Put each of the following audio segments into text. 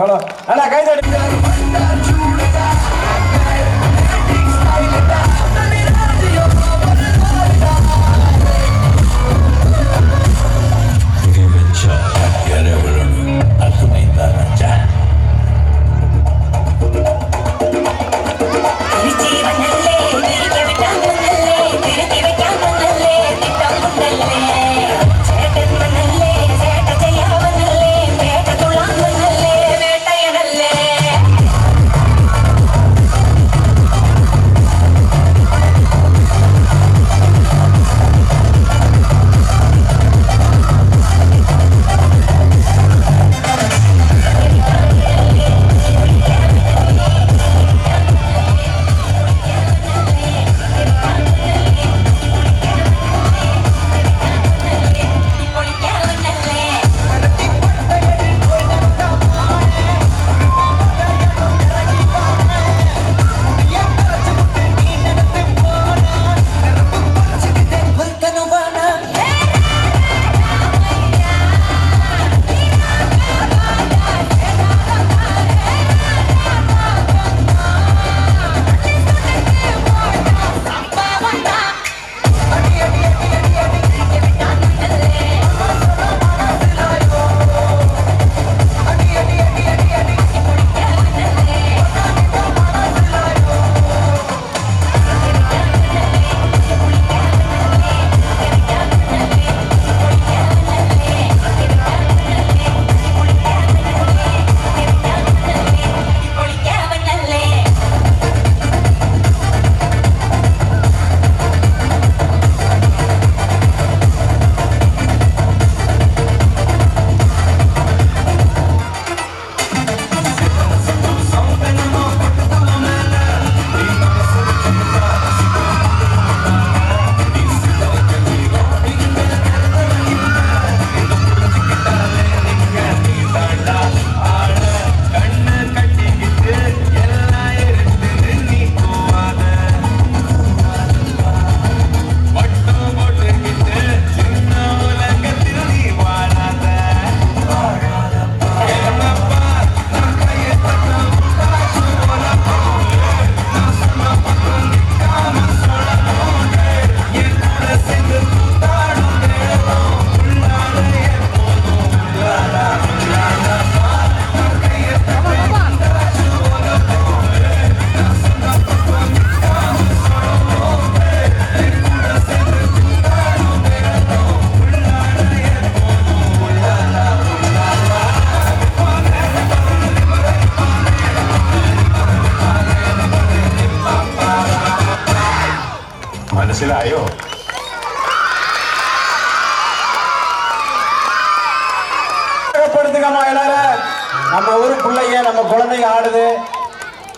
Hello நல்லா கை தட்டி. മനസ്സിലായോ? நம்ம ஊர் பிள்ளைங்க நம்ம குழந்தைங்க ஆடுது.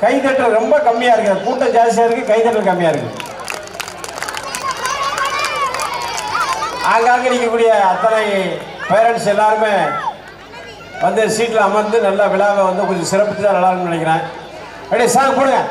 கைதட்டல் ரொம்ப கம்மியா இருக்கு, கூட்டம் ஜாஸ்தியா இருக்கு, கைதட்டல் கம்மியா இருக்கு. ஆங்காங்க இருக்கக்கூடிய அத்தனை பேரண்ட்ஸ் எல்லாருமே வந்து சீட்டில் அமர்ந்து நல்லா விழாவை வந்து கொஞ்சம் சிறப்பித்து தான் நல்லா இருக்கும்னு நினைக்கிறேன். அப்படியே சாங் போடுங்க.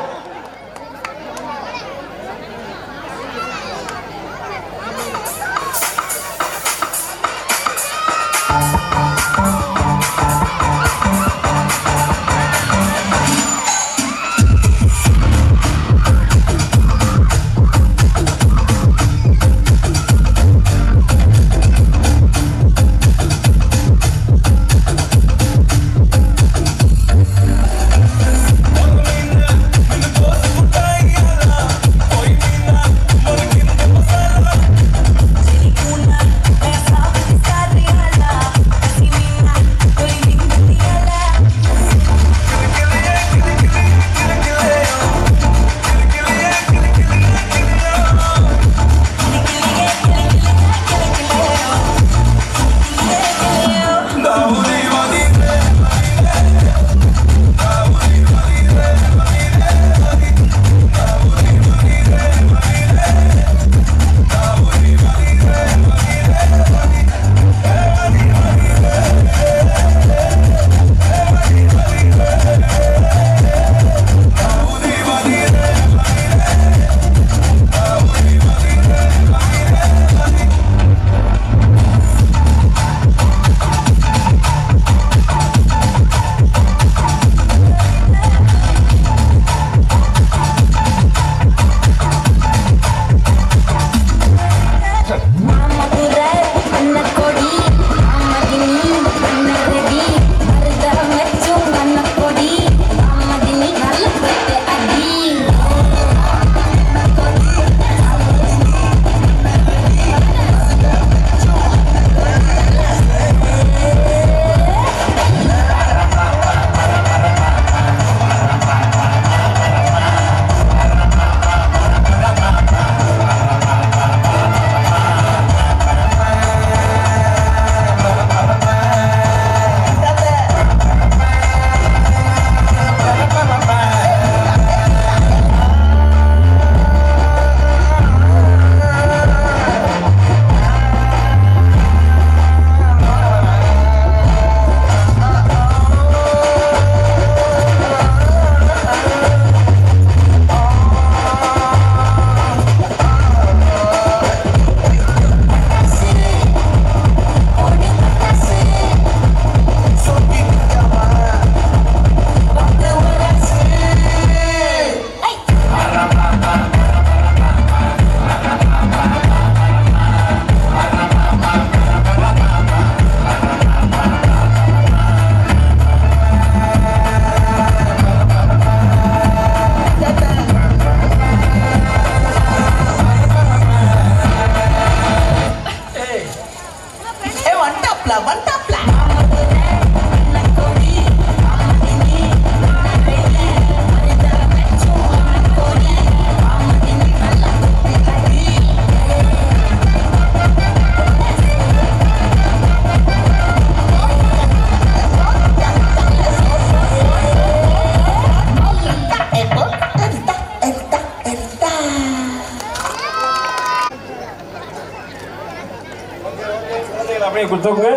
அப்படியே கொடுத்துங்க.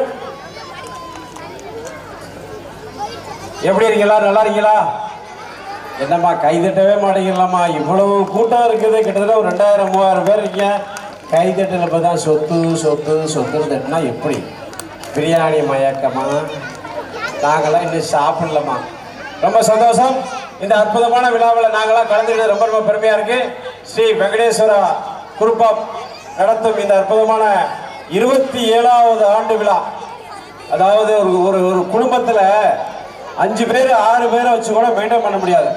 எப்படி இருக்கீங்களா? நல்லா இருக்கீங்களா? என்னம்மா கைதட்டவே மாட்டேங்கலாமா? இவ்வளவு கூட்டம் இருக்குது, கிட்டத்தட்ட ஒரு 2000-3000 பேர் இருக்கீங்க. கைதட்டல பார்த்தா சொத்து சொத்து சொத்துன்னு தட்டுனா எப்படி? பிரியாணி மயக்கமா? நாங்களாம் இன்னும் சாப்பிடலம்மா. ரொம்ப சந்தோஷம். இந்த அற்புதமான விழாவில் நாங்களாம் கலந்துக்கிட்டு ரொம்ப ரொம்ப பெருமையா இருக்கு. ஸ்ரீ வெங்கடேஸ்வரா குருப்பம் நடத்தும் இந்த அற்புதமான 27வது ஆண்டு விழா. அதாவது ஒரு ஒரு குடும்பத்தில் 5 பேர் 6 பேரை வச்சு கூட மெயின்டைன் பண்ண முடியாது.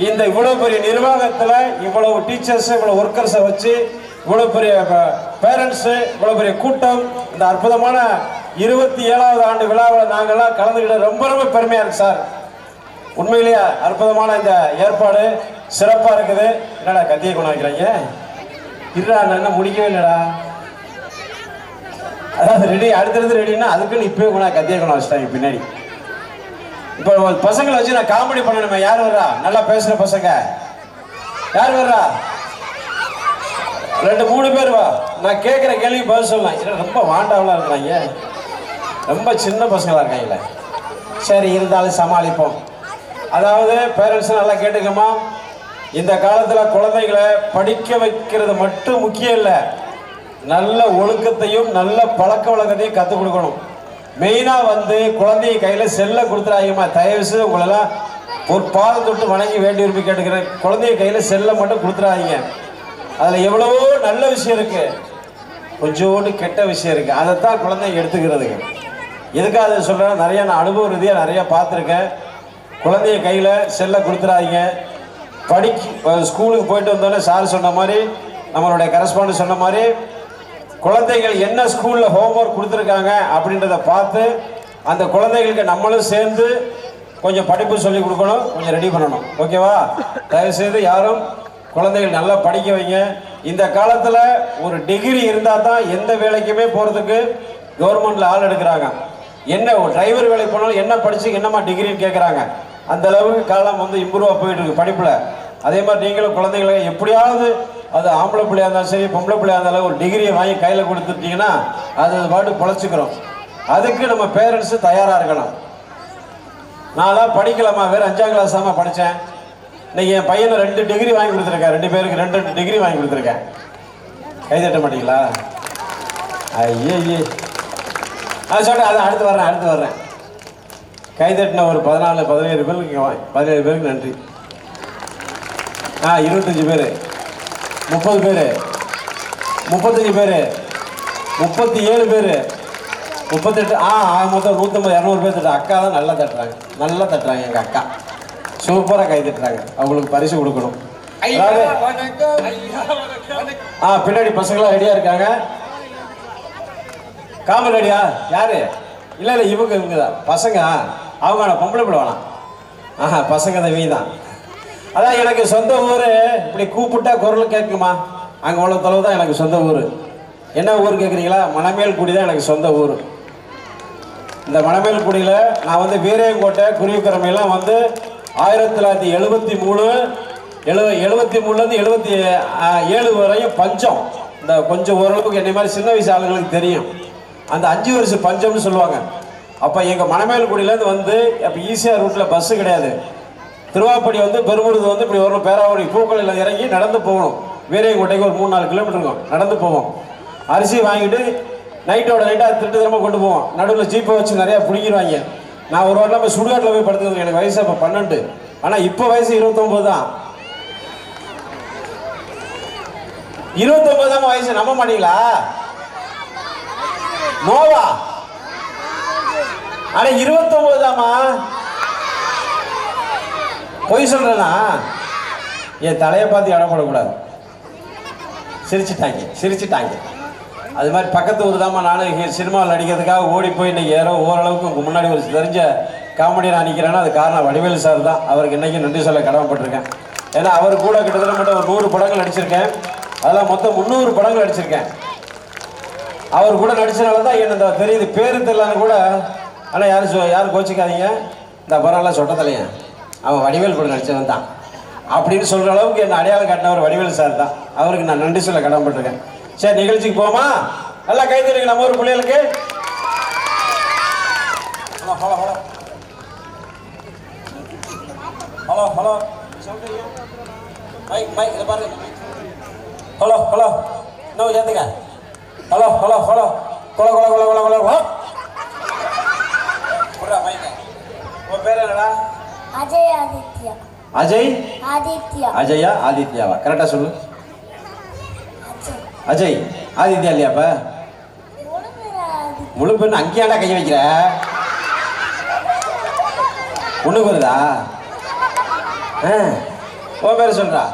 இந்த இவ்வளவு பெரிய நிர்வாகத்தில் இவ்வளவு டீச்சர்ஸ், இவ்வளவு ஒர்க்கர்ஸை வச்சு இவ்வளவு பெரிய பேரண்ட்ஸ், இவ்வளவு பெரிய கூட்டம், இந்த அற்புதமான 27வது ஆண்டு விழாவில் நாங்கள்லாம் கலந்துக்கிட்டு ரொம்ப ரொம்ப பெருமையா இருக்கு சார். உண்மையிலேயே அற்புதமான இந்த ஏற்பாடு சிறப்பாக இருக்குது. என்னடா கத்தியை கொண்டாடுறாங்க? இருடா, நான் முடிக்கவே இல்லைடா. அதாவது ரெடி, அடுத்தடுத்து ரெடினா அதுக்குன்னு இப்பவே கூட கத்தியை கொண்டா வச்சுட்டாங்க பின்னாடி. இப்போ பசங்களை வச்சு நான் காமெடி பண்ணணுமே. யார் வர்றா? நல்லா பேசுற பசங்க யார் வர்றா? 2-3 பேர் வா. நான் கேட்குற கேள்வி பதில் சொல்லலாம். ரொம்ப வாண்டாவெலாம் இருக்கிறாங்க, ரொம்ப சின்ன பசங்களாக இருக்காங்களே. சரி, இருந்தாலும் சமாளிப்போம். அதாவது பேரண்ட்ஸ் நல்லா கேட்டுக்கமா, இந்த காலத்தில் குழந்தைகளை படிக்க வைக்கிறது மட்டும் முக்கியம் இல்லை, நல்ல ஒழுக்கத்தையும் நல்ல பழக்க வழக்கத்தையும் கற்றுக் கொடுக்கணும். மெயினாக வந்து குழந்தைய கையில் செல்லை கொடுத்துறாங்கம்மா. தயவுசெய்து உங்களெல்லாம் ஒரு பாதம் தொட்டு வணங்கி வேண்டி விரும்பி கேட்டுக்கிறேன். குழந்தைய கையில் செல்லை மட்டும் கொடுத்துறாதீங்க. அதில் எவ்வளவோ நல்ல விஷயம் இருக்குது, கொஞ்சோண்டு கெட்ட விஷயம் இருக்குது. அதைத்தான் குழந்தைங்க எடுத்துக்கிறதுக்கு. எதுக்காக அதை சொல்கிறேன்? நிறையா நான் அனுபவ ரீதியாக நிறையா பார்த்துருக்கேன். குழந்தைய கையில் செல்லை கொடுத்துறாதீங்க. ஸ்கூலுக்கு போயிட்டு வந்தோடனே சார் சொன்ன மாதிரி, நம்மளுடைய கரஸ்பாண்டன்ட் சொன்ன மாதிரி, குழந்தைகள் என்ன ஸ்கூலில் ஹோம்ஒர்க் கொடுத்துருக்காங்க அப்படின்றத பார்த்து அந்த குழந்தைகளுக்கு நம்மளும் சேர்ந்து கொஞ்சம் படிப்பு சொல்லி கொடுக்கணும், கொஞ்சம் ரெடி பண்ணணும். ஓகேவா? தயவுசெய்து யாரும் குழந்தைகள் நல்லா படிக்க வைங்க. இந்த காலத்தில் ஒரு டிகிரி இருந்தால் தான் எந்த வேலைக்குமே போகிறதுக்கு கவர்மெண்ட்டில் ஆள் எடுக்கிறாங்க. என்ன ஒரு டிரைவர் வேலைக்கு போனாலும் என்ன படிச்சு என்னம்மா டிகிரின்னு கேட்குறாங்க. அந்த அளவுக்கு காலம் வந்து இம்ப்ரூவாக போயிட்டு இருக்கு படிப்பில். அதே மாதிரி நீங்களும் குழந்தைகளை எப்படியாவது, அது ஆம்பளை பிள்ளையாக இருந்தாலும் சரி பொம்பளை பிள்ளையாக இருந்தாலும், ஒரு டிகிரியை வாங்கி கையில் கொடுத்துட்டீங்கன்னா அது பாட்டு பொழைச்சிக்கிறோம். அதுக்கு நம்ம பேரண்ட்ஸு தயாராக இருக்கணும். நான்லாம் படிக்கலாமா, வேறு 5ஆம் கிளாஸ் தான் படித்தேன். இன்னைக்கு என் பையனை 2 டிகிரி வாங்கி கொடுத்துருக்கேன். 2 பேருக்கு 2 டிகிரி வாங்கி கொடுத்துருக்கேன். கை தட்ட மாட்டீங்களா? ஐயே, அது சொல்கிறேன். அது அடுத்து வர்றேன். கை தட்டின ஒரு 14-17 பேருக்கு 17 பேருக்கு நன்றி. 25 பேர், 30 பேர், 35 பேர், 37 பேர், 38, மொத்தம் 150, 200 பேர் தட்டுறாங்க. அக்கா தான் நல்லா தட்டுறாங்க, நல்லா தட்டுறாங்க. எங்கள் அக்கா சூப்பராக கை தட்டுறாங்க. அவங்களுக்கு பரிசு கொடுக்கணும். பின்னாடி பசங்களாம் ரெடியாக இருக்காங்க. காமல் ரெடியா? யாரு? இல்லை இல்லை, இவங்க தான் பசங்க. அவங்க பொம்பளை பிள்ளை வேணாம். பசங்க தான் இவங்க தான். அதான் எனக்கு சொந்த ஊர். இப்படி கூப்பிட்டா குரல் கேட்குமா? அங்கே உள்ள தொலைவு தான் எனக்கு சொந்த ஊர். என்ன ஊர் கேட்குறீங்களா? மணமேல்குடி தான் எனக்கு சொந்த ஊர். இந்த மணமேல்குடியில் நான் வந்து வீரையங்கோட்டை குருவிக்கிழமையெல்லாம் வந்து 1973 73லேருந்து 77 வரையும் பஞ்சம். இந்த கொஞ்சம் ஓரளவுக்கு என்னை மாதிரி சின்ன வயசு ஆளுங்களுக்கு தெரியும். அந்த 5 வருஷம் பஞ்சம்னு சொல்லுவாங்க. அப்போ எங்கள் மணமேல்குடியிலேருந்து வந்து அப்போ ஈஸியாக ரூட்டில் பஸ்ஸு கிடையாது. திருவாப்படி வந்து பெருமுருது வந்து இப்படி வரணும், பேராவூரி பூக்கலையில் இறங்கி நடந்து போகணும். வீரையங்கோட்டைக்கு ஒரு 3-4 கிலோமீட்டர் இருக்கும், நடந்து போவோம். அரிசி வாங்கிட்டு நைட்டோட நைட்டாக திட்டமாக கொண்டு போவோம். நடுவில் ஜீப்பை வச்சு நிறையா பிடிங்கிடுவாங்க. நான் ஒரு வாரம் போய் சுடுகாட்டில் போய் படுத்துக்கணும். எனக்கு வயசு அப்போ 12, ஆனால் இப்போ வயசு 29 தான். 29 தான் வயசு. நம்ப மாட்டீங்களா? நோவா? ஆனா 29 தாமா. பொய் சொல்றேனா? என் தலையை பார்த்து இடம் போடக்கூடாது. சிரிச்சிட்டாங்க. அது மாதிரி பக்கத்து ஊர் தாமா. நானும் சினிமாவில் நடிக்கிறதுக்காக ஓடி போய் இன்னைக்கு ஓரளவுக்கு முன்னாடி ஒரு தெரிஞ்ச காமெடி நான் நிற்கிறேன்னா அது காரணம் வடிவேலு சார் தான். அவருக்கு இன்னைக்கு நன்றி சொல்ல கடமைப்பட்டிருக்கேன். ஏன்னா அவர் கூட கிட்டத்தட்ட மட்டும் ஒரு 100 படங்கள் நடிச்சிருக்கேன். அதெல்லாம் மொத்தம் 300 படங்கள் நடிச்சிருக்கேன். அவர் கூட நடிச்சனால தான் என்ன தெரியுது. பேரு தெரியலான்னு கூட. ஆனால் யாரும் கோச்சிக்காதீங்க. இந்த பரவாயில்ல சொட்ட தலையன் அவன் வடிவேல் கூட நடிச்சவன் தான் அப்படின்னு சொல்கிற அளவுக்கு என்ன அடையாளம் காட்டினவர் வடிவேல் சார் தான். அவருக்கு நான் நன்றி சொல்ல கடமைப்பட்டிருக்கேன். சரி, நிகழ்ச்சிக்கு போமா? நல்லா கை தருங்க நம்ம ஊர் பிள்ளைகளுக்கு. ஹலோ மைக் இதை பாருங்க. ஹலோ இன்னும் ஏத்துங்க. ஹலோ உன் பேர் என்னடா? அஜயா ஆதித்யாவா? கரெக்டா சொல்லு. அஜய் ஆதித்யா இல்லையாப்ப? முழு பெண்ணு அங்கேயாண்டா கைய வைக்கிற? ஒண்ணுக்கு வருதா? உன் பேர் சொல்றா?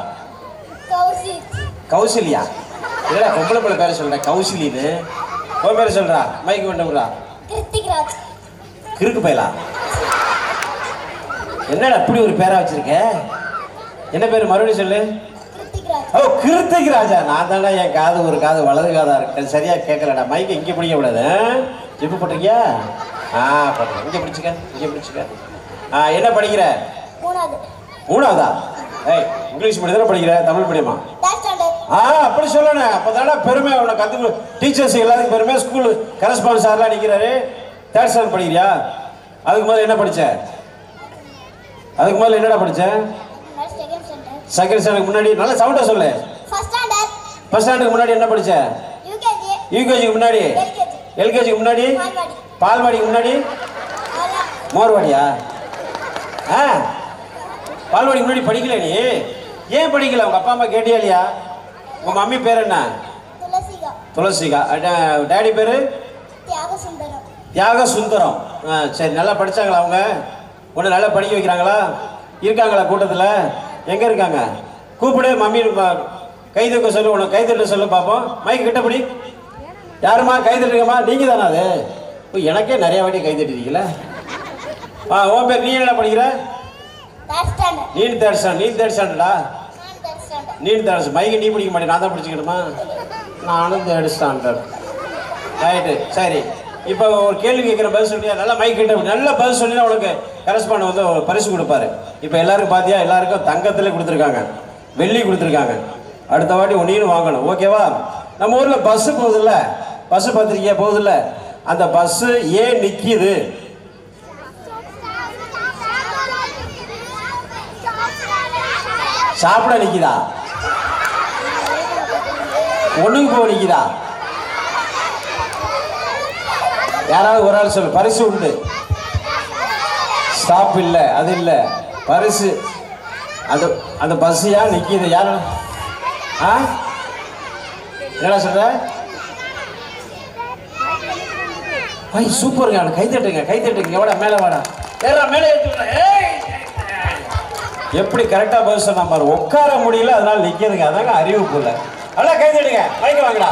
கௌசல்யா. இல்லடா, பொம்பளை பிள்ளை பேரை சொல்ற கௌசலின்னு. உன் பேரை சொல்றா? மைக்கு வேண்டும்ரா. கிறுக்கு பயலா? என்னடா இப்படி ஒரு பேரா வச்சிருக்க? என்ன பேரு மறுபடியும் சொல்லு. கிருத்திக் ராஜா. நான் தானே என் காது ஒரு காது வலது காதா இருக்கு, சரியா கேட்கலடா. மைக்கு இங்கே பிடிக்க கூடாது. இப்போ போட்டிருக்கியா? இங்கே பிடிச்சிக்க. என்ன படிக்கிற? 3ஆவதா? இங்கிலீஷ் மீடியம் தானே படிக்கிற? தமிழ் மீடியமா? அப்படி சொல்லணும். அப்பதானே பெருமை உனக்கு. கத்து டீச்சர்ஸ் எல்லாத்துக்கும் பெருமை. ஸ்கூல் கரஸ்பாண்ட் சார்லாம் நிற்கிறாரு. 3rd standard படிக்கிறியா? அதுக்கு முதல்ல என்ன படிச்ச? என்னடா படிச்ச? செகண்ட் ஸ்டாண்டர்ட் முன்னாடி நல்ல சவுண்டா சொல்லு. ஃபர்ஸ்ட் ஸ்டாண்டர்ட் முன்னாடி என்ன படிச்ச? யூகேஜிக்கு முன்னாடி, எல்கேஜிக்கு முன்னாடி, பால்வாடிக்கு முன்னாடி, மோர்வாடியா? பால்வாடிக்கு முன்னாடி படிக்கல நீ? ஏன் படிக்கல? உங்க அப்பா அம்மா கேட்டியா இல்லையா? உங்க மம்மி பேர் என்ன? துளசிகா. டேடி பேரு? தியாக சுந்தரம். சரி, நல்லா படிச்சாங்களா அவங்க? உன்னை நல்லா படிக்க வைக்கிறாங்களா? இருக்காங்களா கூட்டத்தில்? எங்கே இருக்காங்க? கூப்பிடு. மம்மி கை தூக்க சொல்லு. உனக்கு கை தட்ட சொல்லு பார்ப்போம். மைக்கு கிட்டப்படி. யாருமா கை தட்டுங்கம்மா? நீங்கள் தானே அது? எனக்கே நிறைய வாட்டி கை தட்டிருக்கீங்களா? உன் பேர்? நீ என்ன படிக்கிற? நீ 3rd ஸ்டாண்டர்டா? நீ 3rd ஸ்டாண்டர்ட். மைக்கு நீ பிடிக்க மாட்டேன், நான் தான் பிடிச்சிக்கணுமா? நானும் 3rd ஸ்டாண்டர்ட். ரைட்டு, சரி. இப்போ ஒரு கேள்வி கேட்குற பதில் சொல்லியா? நல்லா மைக் கிட்ட நல்லா பதில் சொல்லினா உனக்கு கரஸ்பாண்ட் வந்து ஒரு பரிசு கொடுப்பாரு. இப்போ எல்லாருக்கும் பார்த்தியா? எல்லாருக்கும் தங்கத்தில் கொடுத்துருக்காங்க, வெள்ளி கொடுத்துருக்காங்க. அடுத்த வாட்டி ஒன்றையும் வாங்கணும். ஓகேவா? நம்ம ஊரில் பஸ்ஸு போகுதில்ல, பஸ்ஸு பார்த்துருக்கியா? போகுதில்ல. அந்த பஸ்ஸு ஏன் நிற்கிது? சாப்பிட நிற்கிதா? ஒண்ணுக்கு போக நிற்கிதா? யாராவது ஒரு ஆள் சொல்லு. பரிசு உண்டு. ஸ்டாப் இல்லை, அது இல்லை, பரிசு. அந்த பஸ் ஏன் நிற்கிது? யாரும் என்னடா சொல்ற? ஐ சூப்பருங்க, கை தட்டுங்க, கை தட்டுங்க. எவ்வளோ மேலே வாடா, ஏறா மேலே ஏற்றுடா. எப்படி கரெக்டா பதில் சொன்னா பாரு. உட்கார முடியல, அதனால நிக்கிறதுங்க. அதாங்க அறிவிப்பு இல்லை. நல்லா கை தட்டுங்க, மைக்க வாங்கடா.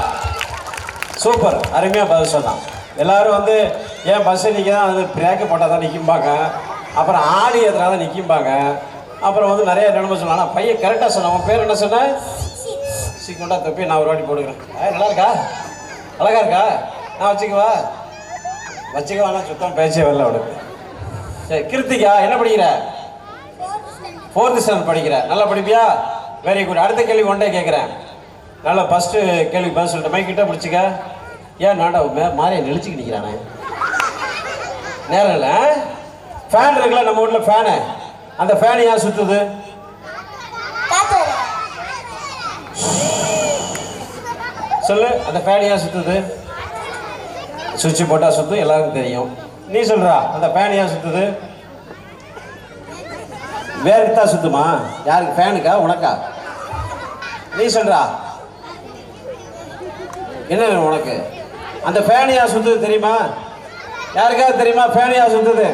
சூப்பர், அருமையா பதில் சொன்னான். எல்லாரும் வந்து ஏன் பஸ் நிற்கதான் அது பிரேக்கு போட்டால் தான் நிற்கும்பாங்க, அப்புறம் ஆடி எதிராக தான் நிற்கும்பாங்க, அப்புறம் வந்து நிறைய நிலைமை சொன்னான். ஆனால் பையன் கரெக்டாக சொன்னான். உன் பேர் என்ன சொன்ன? சீக்கிரண்டா தப்பி நான் ஒரு வாட்டி போடுக்கிறேன். நல்லா இருக்கா? அழகா இருக்கா? நான் வச்சுக்குவா? வச்சுக்கவானா சுத்தம் பேச்சே வரல அவனுக்கு. சரி, கிருத்திகா என்ன படிக்கிற? 4th ஸ்டாண்டர்ட் படிக்கிற. நல்லா படிப்பியா? Very good. அடுத்த கேள்வி ஒன்றே கேட்குறேன். நல்லா ஃபஸ்ட்டு கேள்வி பதில் சொல்லிட்டு மைக் கிட்ட பிடிச்சிக்க. ஏன் நாண்டா மாறிய நெளிச்சுக்கு நிற்கிறானே? நேரம் இல்லை. ஃபேன் இருக்குல்ல நம்ம வீட்டில் ஃபேனு, அந்த ஃபேன் ஏன் சுற்றுது? சொல்லு, அந்த ஃபேன் ஏன் சுற்றுது? சுவிட்ச் போட்டால் சுற்றும், எல்லாருக்கும் தெரியும். நீ சொல்கிறா, அந்த ஃபேன் ஏன் சுற்றுது? வேருக்கு தான் சுற்றுமா? யாருக்கு? ஃபேனுக்கா உனக்கா? நீ சொல்கிறா, என்ன வேணும் உனக்கு? அந்த ஃபேன் ஏன் சுற்றுது தெரியுமா? யாருக்காவது தெரியுமா ஃபேன் ஏன் சுற்றுது?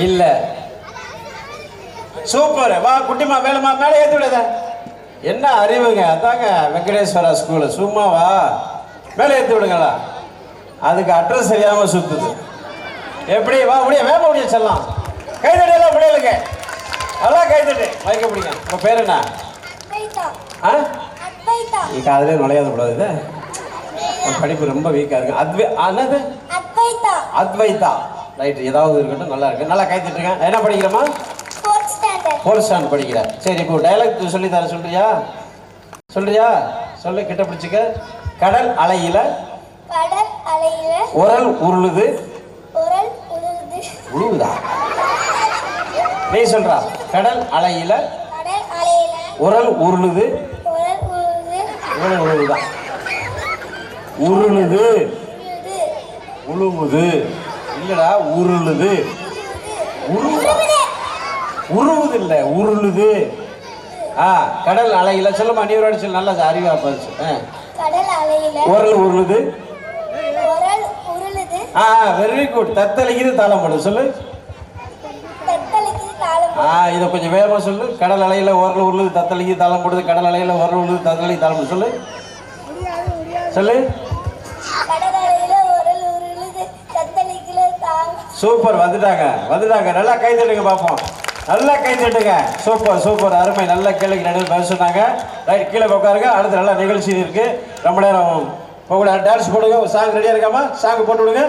இல்ல. சூப்பர். வா குட்டிமா, மேலமா, மேலே ஏற்றி விடாத. என்ன அறிவுங்க, அதாங்க வெங்கடேஸ்வரா ஸ்கூலு. சும்மா வா, மேலே ஏற்றி விடுங்களா. அதுக்கு அட்ரஸ் சரியாம சுத்துது. எப்படி? வா முடிய, வேம முடிய செல்லாம். கைதட்டலாம் முடியலுங்க. அதான் கைதட்டு, மயக்க முடியுங்க. உங்க பேர் என்ன? அதிலே நுழையாத கூடாது. படிப்பு ரொம்ப வீக்கா இருக்கு. என்னது? அத்வைதா. ரைட், ஏதாவது இருக்கட்டும், நல்லா இருக்கு. நல்லா கைத்தட்டுங்க. என்ன படிக்கிறமா? 4th ஸ்டாண்டர்ட் படிக்கிற. சரி, இப்போ டைலாக் சொல்லி தர சொல்றியா? சொல்றியா? சொல்லு, கிட்ட பிடிச்சிக்க. கடல் அலையில உரல் உருளுது. உழுவுதா? நீ சொல்றா. கடல் அலையில உரல் உருளுது. உழுவுதா? உருளுது. உழுவுது இல்லடா, உருளுது. உருவுது இல்ல, உருளுது. கடல் அலையில. சொல்லுமா, நீ ஒரு சொல்லு. நல்லா அறிவா பதிச்சு. உரல் உருளுது. Very good. தத்தளிக்குது, தாளம் போடு. சொல்லு. இதை கொஞ்சம் வேகமா சொல்லு. கடல் அலையில உரல் உருளுது, தத்தளிக்குது, தாளம் போடுது. கடல் அலையில உரல் உருளுது, தத்தளி, தாளம் போடு. சொல்லு, சொல்லு. சூப்பர், வந்துட்டாங்க, வந்துட்டாங்க. நல்லா கை தட்டுங்க பார்ப்போம். நல்லா கை தட்டுங்க. சூப்பர், சூப்பர், அருமை. நல்ல கேள்விக்கு நடுவில் பதில் சொன்னாங்க. ரைட், கீழே உட்காருங்க. அடுத்து நல்ல நிகழ்ச்சி இருக்கு. ரொம்ப நேரம் போக டான்ஸ் போடுங்க. சாங் ரெடியா இருக்காமா? சாங் போட்டு விடுங்க.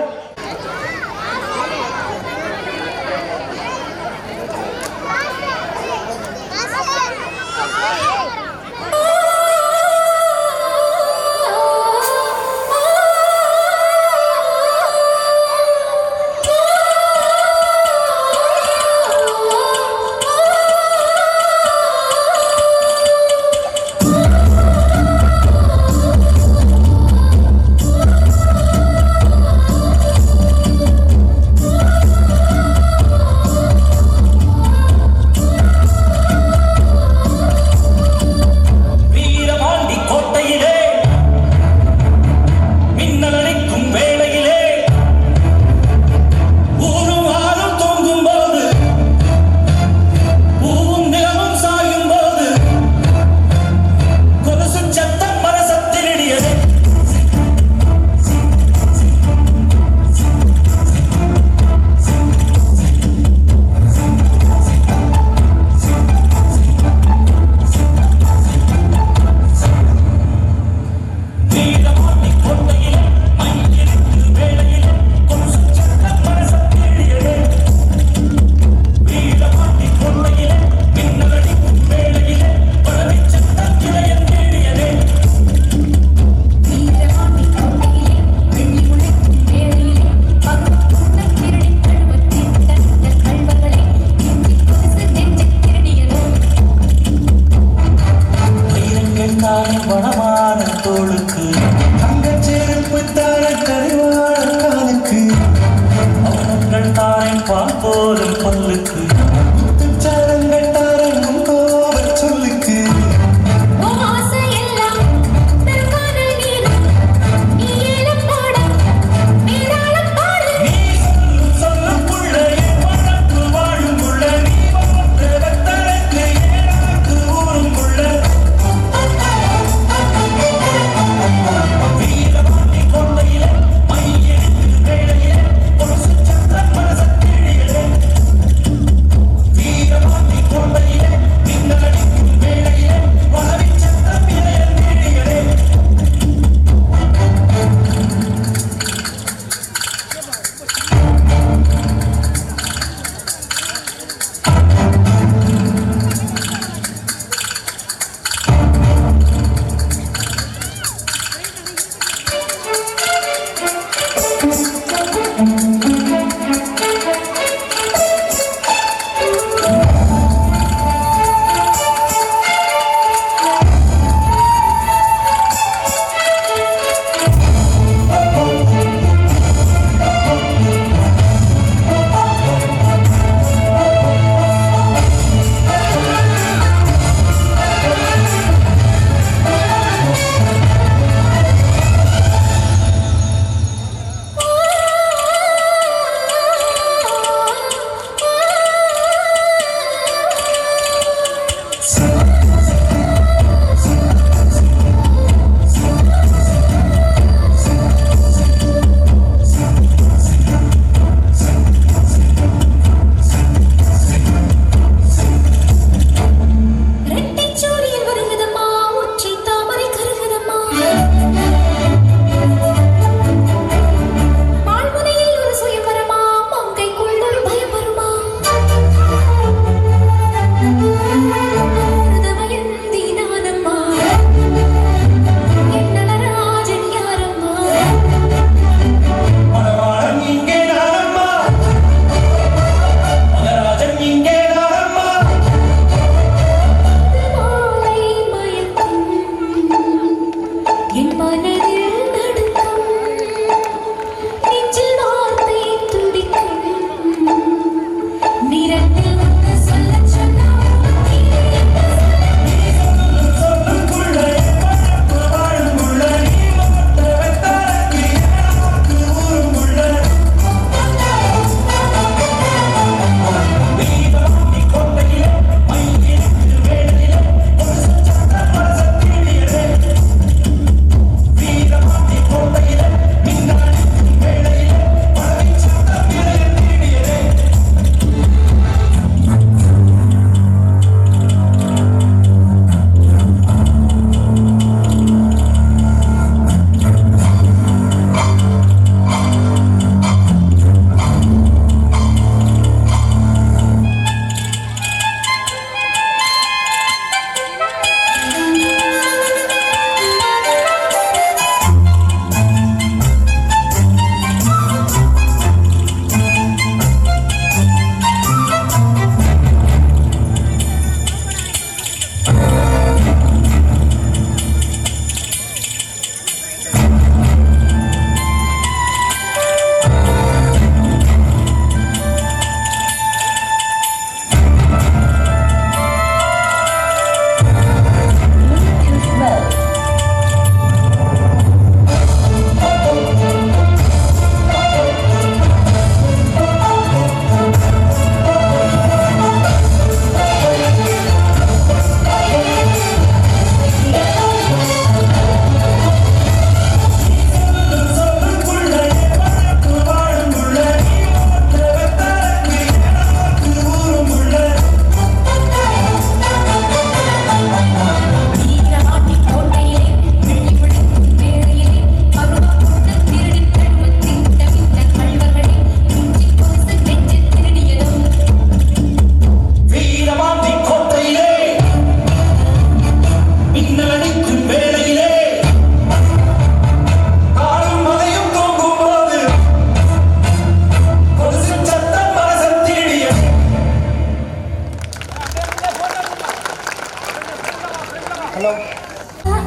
ஹலோ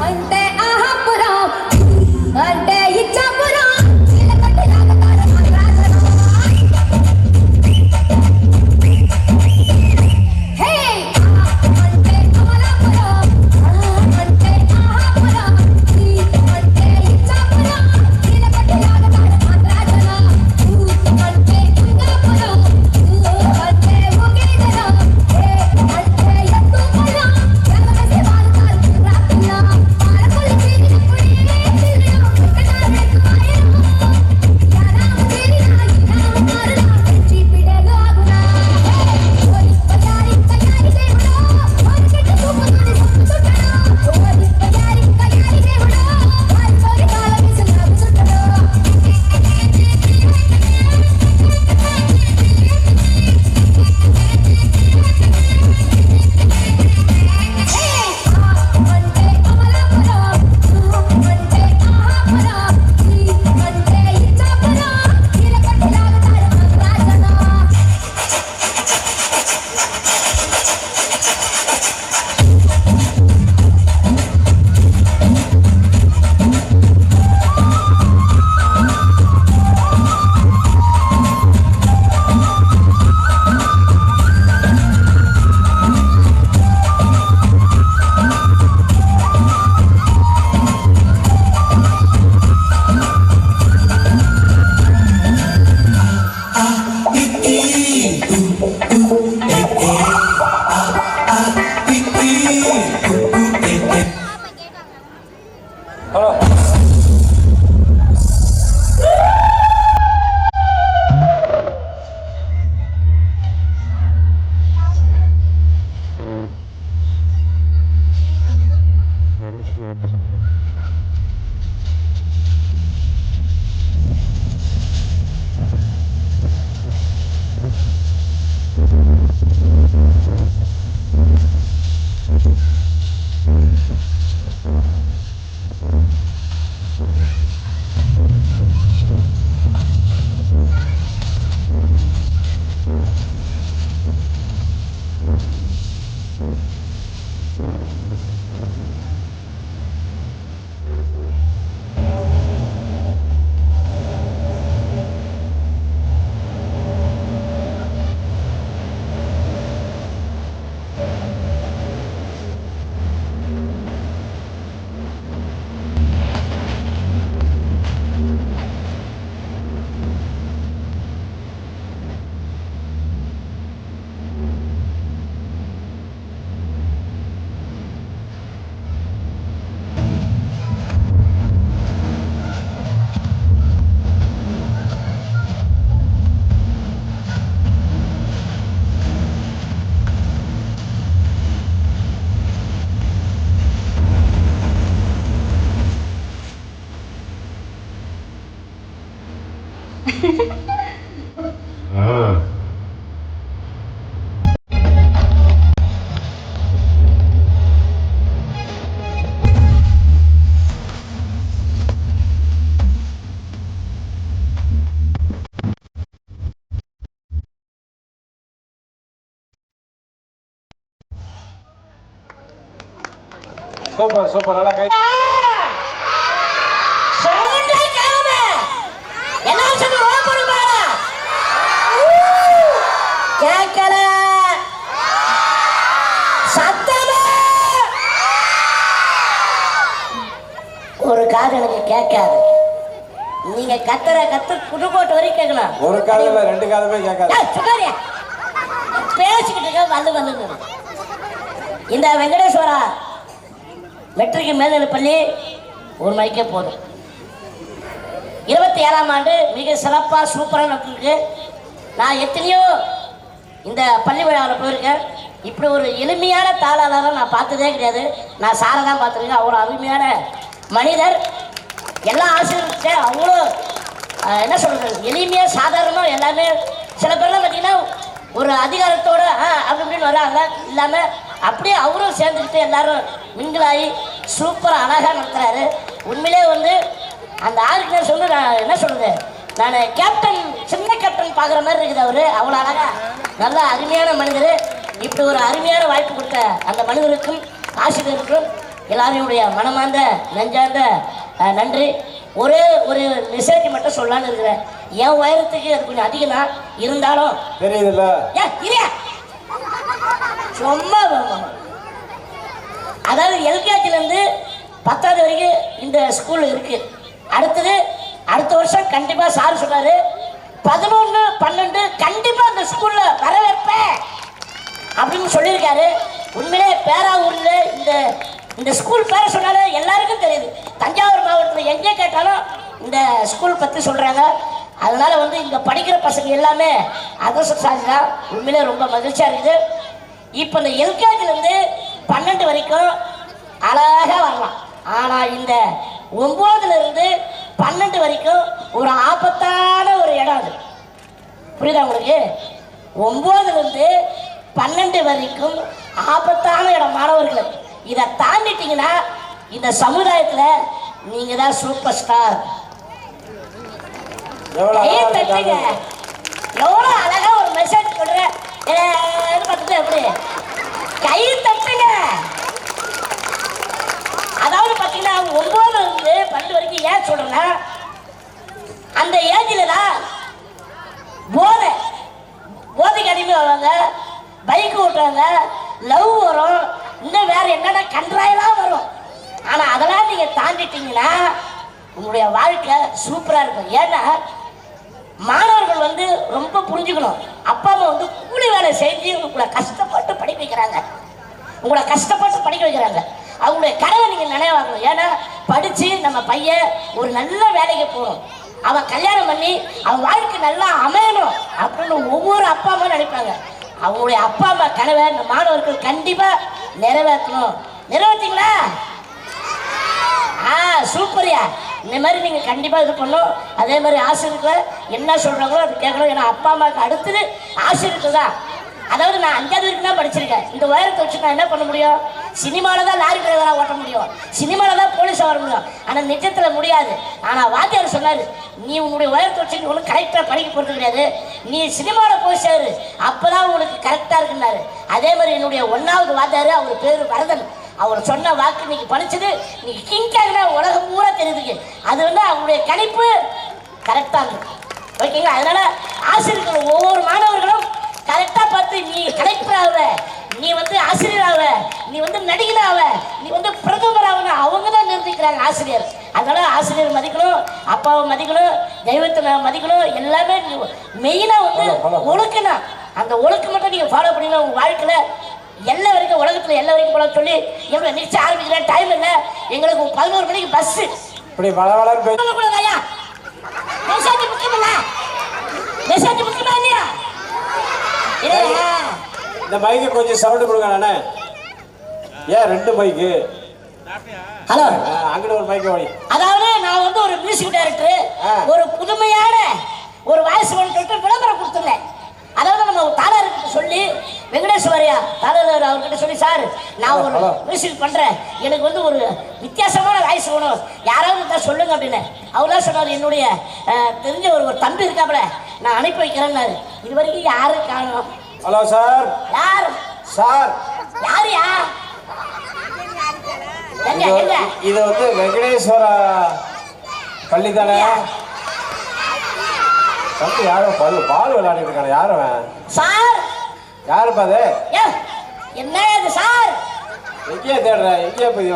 అంటే ఆహాపురం అంటే ఇచ్చాపురం చిలకటి రాగతార రాగతార హే అంటే అమలాపురం అంటే ఆహాపురం అంటే ఇచ్చాపురం చిలకటి రాగతార రాగతార అంటే కుంగాపురం అంటే ఒకేదరం హే అంటే ఎత్తుపురం జగమసి వాల్తారు రాపినా పాలకొల్లి చేరినప్పుడే చిరునవ్వు పెట్టారు మాయను యారాము చేరినా ఈనాము మారునా పెంచి పిడలాగునా ఓరి పయారి దేవుడో ఓరి చెట్టు చూపుతోని సొమ్ముతుంటడో ఓరి పయారి దేవుడో వారి తోని కాల విసునాగు చుట్టడో అంటే అమలాపురం అంటే ఆహాపురం అంటే ఇచ్చాపురం చిలకటి రాగతార రాజనా ஹலோ சூப்பர் சூப்பர் நல்லா கை சவுண்டே கேளுங்க என்ன சொல்லி ஓபன் பாரு கேக்கல சத்தமே ஒரு காது எனக்கு கேட்காது நீங்க கத்து புதுக்கோட்டை வரைக்கும் கேட்கலாம் ஒரு காதுல ரெண்டு காதுமே கேட்காது சுகாரியா பேசிக்கிட்டு இருக்க வந்து இந்த வெங்கடேஸ்வரா மெட்ரிக் மேல்நிலைப் பள்ளி ஒரு மணிக்கே போதும் 27ஆம் ஆண்டு மிக சிறப்பாக சூப்பராக நடத்திருக்கு. நான் எத்தனையோ இந்த பள்ளி விழாவில் போயிருக்கேன். இப்படி ஒரு எளிமையான தாளாளரை நான் பார்த்ததே கிடையாது. நான் சாரை தான் பார்த்துருக்கேன். அவ்வளோ அருமையான மனிதர். எல்லா ஆசிரியர்கிட்ட அவ்வளோ என்ன சொல்கிறது எளிமையாக சாதாரணமாக எல்லாமே. சில பேர்லாம் பார்த்தீங்கன்னா ஒரு அதிகாரத்தோட அப்படி இப்படின்னு வராங்க இல்லாமல் அப்படியே அவரும் சேர்ந்துக்கிட்டு எல்லாரும் மிங்கிளாகி சூப்பராக அழகாக நடத்துகிறாரு. உண்மையிலே வந்து அந்த ஆர்கனைஸ் வந்து நான் என்ன சொல்கிறது நான் கேப்டன் சின்ன கேப்டன் பார்க்குற மாதிரி இருக்குது. அவர் அவ்வளோ அழகாக நல்ல அருமையான மனிதர். இப்படி ஒரு அருமையான வாய்ப்பு கொடுத்த அந்த மனிதருக்கும் ஆசிரியருக்கும் எல்லாரையுடைய மனமார்ந்த நெஞ்சார்ந்த நன்றி. ஒரே ஒரு மெசேஜ் மட்டும் சொல்லலான்னு இருக்கிறேன். என் உயரத்துக்கு அது கொஞ்சம் அதிகம் தான் இருந்தாலும் தெரியுதுல்ல சும்மா அதாவது எல்கேஜிலேருந்து 10வது வரைக்கும் இந்த ஸ்கூல் இருக்கு. அடுத்த வருஷம் கண்டிப்பாக சார் சொன்னார் 11, 12 கண்டிப்பாக இந்த ஸ்கூலில் வர வைப்பேன் அப்படின்னு சொல்லியிருக்காரு. உண்மையிலே பேராவூரில் இந்த ஸ்கூல் பேரை சொன்னாலே எல்லாருக்கும் தெரியுது. தஞ்சாவூர் மாவட்டத்தில் எங்கே கேட்டாலும் இந்த ஸ்கூல் பற்றி சொல்கிறாங்க. அதனால இங்கே படிக்கிற பசங்க எல்லாமே அதிர்ஷ்டசாலி தான். உண்மையிலே ரொம்ப மகிழ்ச்சியாக இருக்குது. இப்போ இந்த எல்கேஜிலேருந்து 12 வரைக்கும் அழகாக வரலாம். ஆனால் இந்த 9லேருந்து 12 வரைக்கும் ஒரு ஆபத்தான ஒரு இடம் அது. புரியுதா உங்களுக்கு? 9லேருந்து 12 வரைக்கும் ஆபத்தான இடம் மாணவர்கள். இதை தாண்டிட்டீங்கன்னா இந்த சமுதாயத்தில் நீங்க தான் சூப்பர் ஸ்டார். எவ்வளோ அழகா ஒரு மெசேஜ் சொல்றேன். எப்படி கை தட்டுங்க. அதாவது பார்த்தீங்கன்னா 9லேருந்து 12 வரைக்கும் ஏன் சொல்றேன்னா அந்த ஏஜில் தான் போதைக்கு அடிமையாவாங்க, பைக் ஓட்டுறாங்க, லவ் வரும், இன்னும் வேற என்னென்ன கன்றாயெல்லாம் வரும். ஆனால் அதெல்லாம் நீங்கள் தாண்டிட்டீங்கன்னா உங்களுடைய வாழ்க்கை சூப்பராக இருக்கும். ஏன்னா மாணவர்கள் ரொம்ப புரிஞ்சுக்கணும். அப்பா அம்மா கூலி வேலை செஞ்சு உங்களை கஷ்டப்பட்டு படிக்க வைக்கிறாங்க. அவங்களுடைய கனவை நீங்கள் நினைவாகணும். ஏன்னா படித்து நம்ம பையன் ஒரு நல்ல வேலைக்கு போகணும், அவன் கல்யாணம் பண்ணி அவன் வாழ்க்கை நல்லா அமையணும் அப்படின்னு ஒவ்வொரு அப்பா அம்மா நினைப்பாங்க. அவங்களுடைய அப்பா அம்மா கனவை இந்த மாணவர்கள் கண்டிப்பாக நிறைவேற்றணும். நிறைவேற்றீங்களா? சூப்பரியா. இந்த மாதிரி நீங்கள் கண்டிப்பாக இது பண்ணணும். அதே மாதிரி ஆசிரியர்கள் என்ன சொல்கிறாங்களோ அது கேட்கணும். ஏன்னா அப்பா அம்மாவுக்கு அடுத்தது ஆசிரியர்கள் தான். அதாவது நான் 5வது வரைக்கும் தான் படிச்சிருக்கேன். இந்த உயரத்தை வச்சு நான் என்ன பண்ண முடியும்? சினிமாவில் தான் லாரி டிரைவராக ஓட்ட முடியும், சினிமாவில் தான் போலீஸாக வர முடியும். ஆனால் நிஜத்தில் முடியாது. ஆனால் வாத்தியார் சொன்னார், நீ உன்னுடைய உயரத்தை வச்சு நீ ஒன்றும் கரெக்டாக படிக்க போகிறது கிடையாது, நீ சினிமாவில் போய் சேரு, அப்போ தான் உங்களுக்கு கரெக்டாக இருக்குன்னாரு. அதே மாதிரி என்னுடைய 1வது வாத்தியார், அவர் பேர் வரதன். அவர் சொன்ன வாக்கு இன்னைக்கு படிச்சது இன்னைக்கு கிங்காகனா உலகம் பூரா தெரியுதுங்க. அது அவங்களுடைய கணிப்பு கரெக்டாக இருக்கு. ஓகேங்களா? அதனால ஆசிரியர்கள் ஒவ்வொரு மாணவர்களும் கரெக்டாக பார்த்து நீ கலெக்டராக, நீ ஆசிரியராக, நீ நடிகனாக, நீ பிரதமராக அவங்க தான் நிர்ணயிக்கிறாங்க ஆசிரியர். அதனால ஆசிரியர் மதிக்கணும், அப்பாவை மதிக்கணும், தெய்வத்தை மதிக்கணும். எல்லாமே மெயினாக ஒழுக்கணும். அந்த ஒழுக்கம் மட்டும் நீங்கள் ஃபாலோ பண்ணீங்கன்னா உங்கள் வாழ்க்கையில் எல்லா வரைக்கும் உலகத்தில் எல்லா வரைக்கும் போல சொல்லி எவ்வளோ நிச்சயம் ஆரம்பிக்கிறேன். டைம் இல்லை, எங்களுக்கு 11 மணிக்கு பஸ்ஸு. இப்படி கூடாதாயா? மெசேஜ் முக்கியமில்ல, மெசேஜ் முக்கியமா இல்லையா? இந்த மைக்கு கொஞ்சம் சவுண்ட் கொடுங்க. நானே ஏன் 2 மைக்கு? ஹலோ, அங்கிட்ட ஒரு மைக்கு ஓடி. அதாவது நான் ஒரு மியூசிக் டைரக்டர், ஒரு புதுமையான ஒரு வாய்ஸ் சொல்லிட்டு விளம்பரம் கொடுத்துருந்தேன். அதாவது நம்ம தாளர்கிட்ட சொல்லி வெங்கடேஸ்வரியா தாளர் அவர்கிட்ட சொல்லி, சார் நான் ஒரு மியூசிக் பண்ணுறேன், எனக்கு ஒரு வித்தியாசமான வாய்ஸ் வேணும், யாராவது இருந்தால் சொல்லுங்க அப்படின்னு. அவர்தான் சொன்னார், என்னுடைய தெரிஞ்ச ஒரு தம்பி இருக்காப்புல, நான் அனுப்பி வைக்கிறேன்னாரு. இது வரைக்கும் யாரும் காணணும். Hello sir. யார் சார்? யாரியா? இது வெங்கடேஸ்வரா பள்ளி தானே? தம்பி யாரும் பால் விளையாடிட்டு இருக்காங்க. யாரும் சார்? யாருப்பா அது? என்ன இது சார்? எங்கேயா தேடுற? எங்கேயா போய்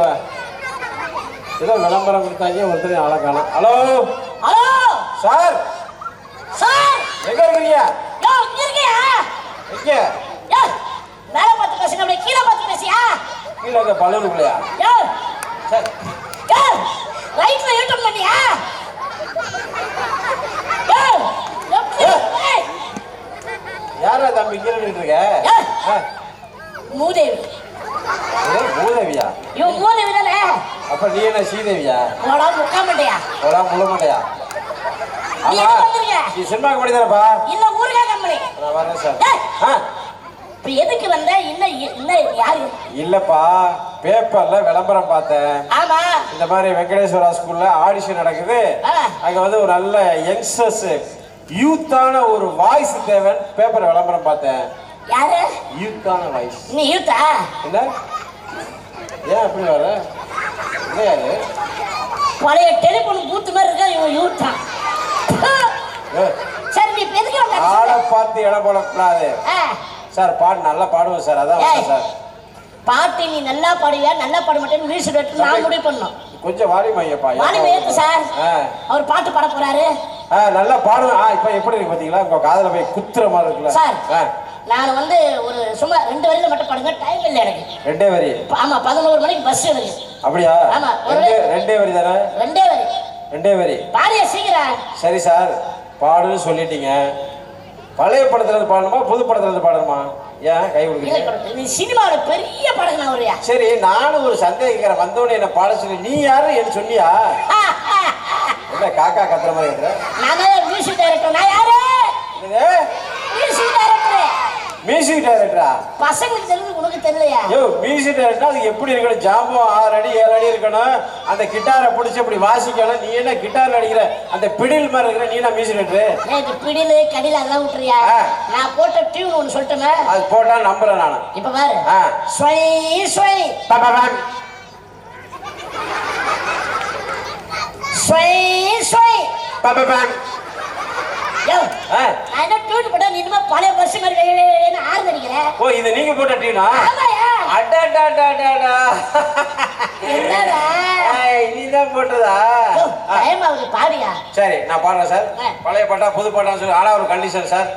ஏதோ விளம்பரம் கொடுத்தாங்க, ஒருத்தரையும் ஆளை காணோம். Hello hello sir. சார் எங்க இருக்கீங்க? இங்க இருக்கியா? எங்க? மேலே பார்த்து பேசுங்க, அப்படியே கீழே பார்த்து பேசியா? கீழே இருக்க பலூனுக்குள்ளையா? சார் ரைட்ல யூட்டன் பண்ணியா? யாரா தம்பி கீழே நின்றுட்டு இருக்க? மூதேவி. மூதேவியா? இவன் மூதேவி தானே? அப்ப நீ என்ன ஸ்ரீதேவியா? போடா முக்கா மாட்டியா? போடா முழு மாட்டியா? நீ என்ன பண்றீங்க? நீ சினிமாக்கு போடிதானப்பா? இல்ல ஊர்கா கம்பெனி. நான் வரேன் சார். இப்ப எதுக்கு வந்த? இன்ன யாரு? இல்லப்பா, பேப்பர்ல விளம்பரம் பார்த்தேன். ஆமா, இந்த மாதிரி வெங்கடேஸ்வரா ஸ்கூல்ல ஆடிஷன் நடக்குது. அங்க ஒரு நல்ல யங்ஸ்டர்ஸ் யூத்தான ஒரு வாய்ஸ் தேவன் பேப்பர் விளம்பரம் பார்த்தேன். யாரு? யூத்தான வாய்ஸ். நீ யூத்தா? என்ன ஏன் அப்படி வர? என்னையா இது? பழைய டெலிபோன் பூத்து மாதிரி இருக்கா இவன் யூத்தான். ஏய், சரி நீ இப்ப எதுக்கு வந்த? ஆளை பார்த்து இடம் போடக்கூடாது சார். பாடு நல்லா பாடுவேன் சார், அதான் ஏய். வந்தேன் சார். பாட்டு நீ நல்லா பாடுவியா நல்லா பாட மாட்டேன்னு மியூசிக் எடுத்து நான் முடிவு பண்ணோம். கொஞ்சம் வாடி மையப்பா. வாடி ஏத்து சார். அவர் பாட்டு பாட போறாரு. நல்லா பாடுவேன். இப்ப எப்படி இருக்கு பாத்தீங்களா? உங்க காதுல போய் குத்துற மாதிரி இருக்குல்ல சார். நான் வந்து ஒரு சும்மா 2 வரியில மட்டும் பாடுங்க, டைம் இல்லை எனக்கு. 2 வரி? ஆமா 11 மணிக்கு பஸ் எனக்கு. அப்படியா? ஆமா. 2 வரி தானே? 2 வரி. 2 வரி பாடிய சீக்கிரம். சரி சார், பாடுன்னு சொல்லிட்டீங்க. பழைய படத்துல இருந்து பாடணுமா புது படத்துல இருந்து பாடணுமா? ஏன் கை கொடுக்குறீங்க? நீ சினிமாவோட பெரிய படகு நான் வரையா. சரி, நானும் ஒரு சந்தேகிக்கிறேன். வந்தவனே என்ன பாட சொல்லி நீ யாரு என்று சொன்னியா? என்ன காக்கா கத்துற மாதிரி இருக்கிற? நான் மியூசிக் டைரக்டர். நான் யாரு? Music director. மியூசிக் டைரக்டரா? பசங்களுக்கு தெரிஞ்சு உனக்கு தெரியலையா? யோ, மியூசிக் டைரக்டர் அது எப்படி இருக்கணும்? ஜாம்பம் 6 அடி 7 அடி இருக்கணும். அந்த கிட்டாரை பிடிச்சி இப்படி வாசிக்கணும். நீ என்ன கிட்டார்ல அடிக்கிற அந்த பிடில் மாதிரி இருக்கிற? நீ என்ன மியூசிக் டைரக்டர்? நேத்து பிடிலு கடில அதெல்லாம் விட்டுறியா? நான் போட்ட டியூன் ஒன்று சொல்லிட்டேன். அது போட்டா நம்புறேன் நான். இப்ப பாரு. ஸ்வை ஸ்வை பபபம் ஸ்வை ஸ்வை பபபம். யோ, நான் என்ன டியூன் போட்டா நீ இன்னுமா பழைய பஸ் மாதிரி என்ன ஆறு அடிக்கிற? ஓ, இது நீங்க போட்ட டியூனா? ஆமாயா. அடடடடடா. என்னடா? நீதான் போட்டதா? டைம் ஆகுது பாடியா. சரி, நான் பாடுறேன் சார். பழைய பாட்டா புது பாட்டான்னு சொல்லி, ஆனா ஒரு கண்டிஷன் சார்.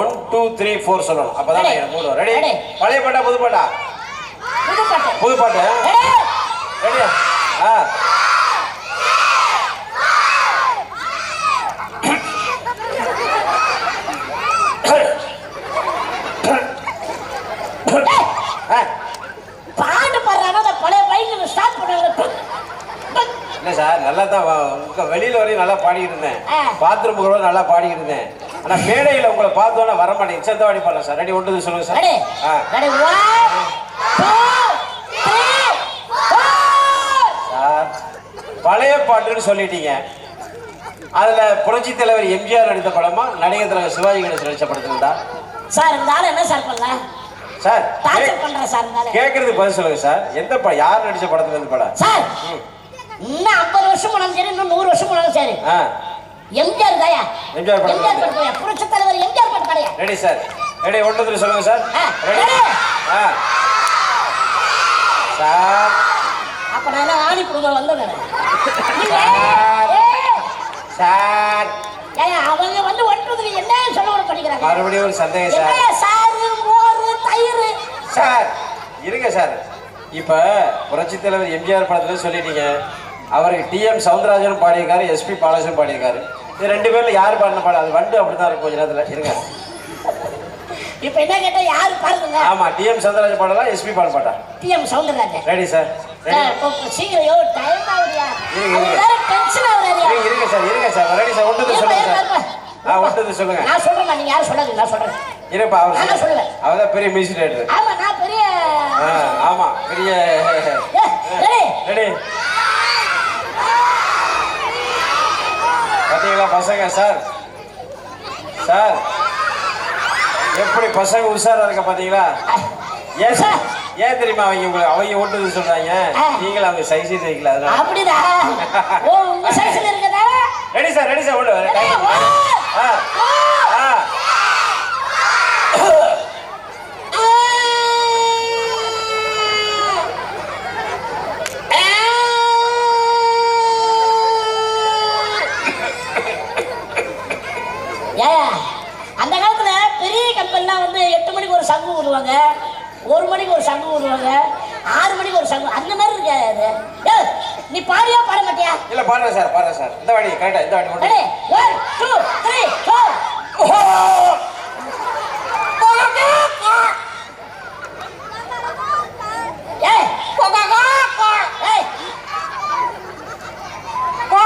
1 2 3 4 சொல்லணும். அப்பதான் நான் மூடு. ரெடி? பழைய பாட்டா புது பாட்டா? புது பாட்டு. புது பாட்டு. ரெடி? பாட்டு பாடுறாங்க. அந்த பழைய பைக்கு ஸ்டார்ட் பண்ணுவாங்க. இல்ல சார், நல்லா தான் உங்க வெளியில வரையும் நல்லா பாடிக்கிட்டு இருந்தேன். பாத்ரூம் கூட நல்லா பாடிக்கிட்டு இருந்தேன். ஆனா மேடையில உங்களை பார்த்தோன்னா வர மாட்டேங்க. சேர்ந்த வாடி பாடலாம் சார். ரெடி? 1 2 சொல்லுங்க சார். ரெடி? ரெடி 1 2 3 4. சார், பழைய பாட்டுன்னு சொல்லிட்டீங்க. அதுல புரட்சி தலைவர் எம்ஜிஆர் நடித்த படமா நடிகர் தலைவர் சிவாஜி கணேசன் நடிச்ச படத்துல சார் இந்த ஆளு என்ன சார் பண்ணல? சார் டார்ச்சர் பண்ற சார் இந்த ஆளு. கேக்குறதுக்கு பதில் சொல்லுங்க சார். எந்த படம்? யார் நடிச்ச படத்துல இருந்து படம் சார்? இன்னும் 50 வருஷம் போனாலும் சரி, இன்னும் 100 வருஷம் போனாலும் சரி, எம்ஜிஆர் தாயா. எம்ஜிஆர் படம். எம்ஜிஆர் படம். புரட்சி தலைவர் எம்ஜிஆர் படம் தாயா. Ready sir? ரெடி? 1 2 சொல்லுங்க சார். ரெடி? சார் அப்ப நான் என்ன ஆணி குடும்பம் வந்தேன் சார். அவங்க வந்து ஒட்டுறதுக்கு என்ன சொல்ல கூட படிக்கிறாங்க. மறுபடியும் ஒரு சந்தேகம் சார். சாரு மோரு தயிர். சார் இருங்க சார். இப்ப புரட்சி தலைவர் எம்ஜிஆர் படத்துல சொல்லிட்டீங்க. அவருக்கு டிஎம் சவுந்தரராஜன் பாடியிருக்காரு, எஸ்பி பாலசும் பாடியிருக்காரு. இது 2 பேர்ல யார் பாடின பாடம்? அது வண்டு அப்படிதான் இருக்கும் கொஞ்ச நேரத்துல. இருங்க. இப்ப என்ன கேட்டா யாரு பாடுங்க? ஆமா, டிஎம் சவுந்தரராஜன் பாடலாம், எஸ்பி பாட பாட்டா? டிஎம் சவுந்தரராஜன். Ready sir? சீக்கிரம் யோ டைம் ஆகுதுயா. இருங்க டென்ஷன் ஆகுறாரியா. இருங்க சார். இருங்க சார். Ready sir? 1 2 சொல்லுங்க சார். 1 2 சொல்லுங்க. நான் சொல்றேன். நீங்க யாரும் சொல்லாதீங்க. நான் சொல்றேன். இருப்பா. அவர் சொல்லுவேன். அவர்தான் பெரிய மியூசிக் டைரக்டர். ஆமா நான் பெரிய. ஆமா பெரிய. ரெடி? ரெடி? பாத்தீங்களா பசங்க? சார் சார் எப்படி பசங்க உஷாரா இருக்க பாத்தீங்களா? ஏன் சார்? ஏன் தெரியுமா? அவங்க ஓட்டுது சொல்றாங்க. நீங்களும் அவங்க சைஸ் வைக்கல. அதனால அப்படிதா. ஓ உங்க சைஸ்ல இருக்கதா? Ready sir? Ready sir? ஓடு. அந்த காலத்துல பெரிய கம்பெனிலாம் வந்து 8 மணிக்கு ஒரு சங்கு விடுவாங்க, 1 மணிக்கு ஒரு சங்கு விடுவாங்க, 6 மணிக்கு ஒரு சங்கு. அந்த மாதிரி இருக்காது. நீ பாடியா பாட மாட்டியா? இல்ல பாடுறேன் சார். பாடுறேன் சார். இந்த வாடி கரெக்டா. இந்த வாடி ரெடி? 1 2 3 4. ஏய் கோகா கோ. ஏய் கோ.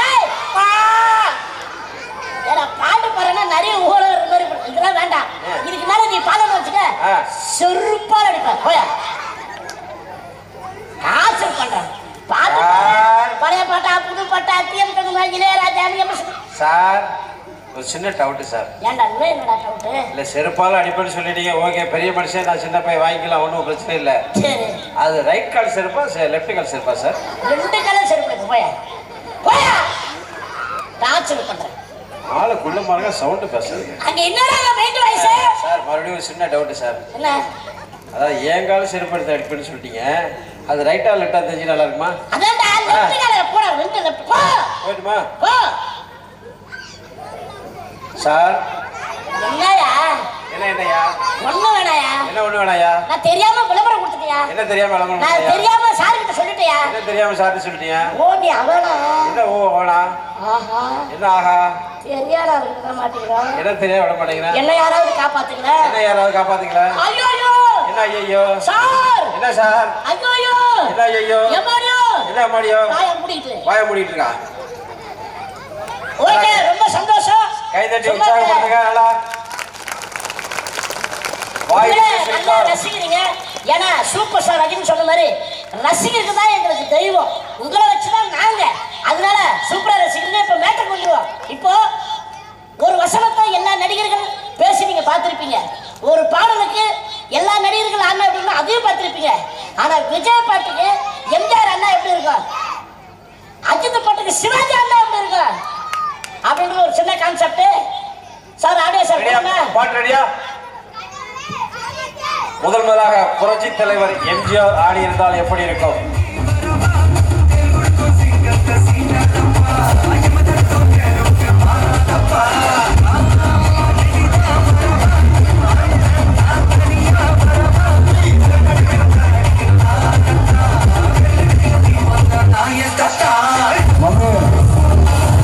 ஏய் கோ. ஏடா பாட்டு பாடுறேன்னா நிறைய ஊழல் மாதிரி இதெல்லாம் வேண்டாம். இதுக்கு மேல நீ பாடணும் வச்சுக்க செருப்பால் அடிப்பேன். போயா ஆச்சர் பண்றேன். பாட்டு பழைய பாட்டா புது பாட்டா டிஎம் இளையராஜா சார் ஒரு சின்ன டவுட்டு சார். ஏன்டா இன்னும் என்னடா டவுட்டு? இல்லை செருப்பால் அடிப்பேன்னு சொல்லிட்டீங்க, ஓகே பெரிய மனுஷன், நான் சின்ன பையன் வாங்கிக்கலாம், ஒன்றும் பிரச்சனை இல்லை. சரி, அது ரைட் கால் செருப்பா லெஃப்ட் கால் செருப்பா சார்? ரெண்டு காலம் செருப்பு இருக்கு. போயா போயா, டார்ச்சர் பண்றேன். ஆளுக்குள்ள மாறுங்க சவுண்டு பேசுறீங்க. அங்க என்னடா மைண்ட் வாய்ஸ்? சார் மறுபடியும் ஒரு சின்ன டவுட்டு சார். என்ன? அதாவது ஏன் கால் செருப்பு எடுத்து அடிப்பேன்னு சொல்லிட்டீங்க, அது ரைட்டா லெஃப்டா தெரிஞ்சு நல்லா இருக்குமா? அதான்டா லெஃப்ட் கால போடா, ரெண்டு லெஃப்ட் போ. போய்ட்டுமா? போ. சார் என்னயா? என்னையா? ஒண்ணு வேணாயா? என்ன ஒண்ணு வேணாயா? நான் தெரியாம விளம்பரம் கொடுத்துட்டியா? என்ன தெரியாம விளம்பரம் நான் கொடுத்தியா? தெரியாம சார் கிட்ட சொல்லிட்டியா? என்ன தெரியாம சார்ட்டு சொல்லிட்டீங்க? ஓ நீ அவனா? என்ன ஓ அவனா? ஆஹா, என்ன ஆஹா? தெரியாதா இருக்க மாட்டீங்களா? என்ன தெரியாம விட மாட்டீங்களா? என்ன யாராவது காப்பாத்துங்களா? என்ன யாராவது காப்பாத்தீங்களா? ஐயோ ஐயோ, என்ன ஐயோ? சார் என்ன சார்? ஐயோ ஐயோ, என்ன ஐயோ? எம்மாடியோ, என்ன மாடியோ? வாயை மூடிட்டு. வாய மூடிட்டு இருக்கா? ஓகே, ரொம்ப சந்தோஷம். கை தட்டி உற்சாகப்படுத்துங்க. நல்லா வாய் நல்லா ரசிக்கிறீங்க. ஏன்னா சூப்பர் ஸ்டார் அப்படின்னு சொன்ன மாதிரி ரசிகருக்கு தான் எங்களுக்கு தெய்வம். உங்களை வச்சுதான் நாங்க, அதனால சூப்பரா ரசிக்கிறீங்க. இப்ப மேட்டர் கொண்டுருவோம். இப்போ ஒரு வசனத்தை எல்லா நடிகர்கள் பேசி நீங்க பார்த்திருப்பீங்க. ஒரு பாடலுக்கு எல்லா நடிகர்கள் அண்ணா எப்படின்னா அதையும் பார்த்திருப்பீங்க. ஆனா விஜய் பாட்டுக்கு எம்ஜிஆர் அண்ணா எப்படி இருக்கும், அஜித் பாட்டுக்கு சிவாஜி அண்ணா எப்படி இருக்கும் அப்படின்ற ஒரு சின்ன கான்செப்ட். சார் ஆடியோ சார் பாட்டு ரெடியா? முதலாக புரட்சி தலைவர் எம்ஜிஆர் ஆடி இருந்தால் எப்படி இருக்கும்?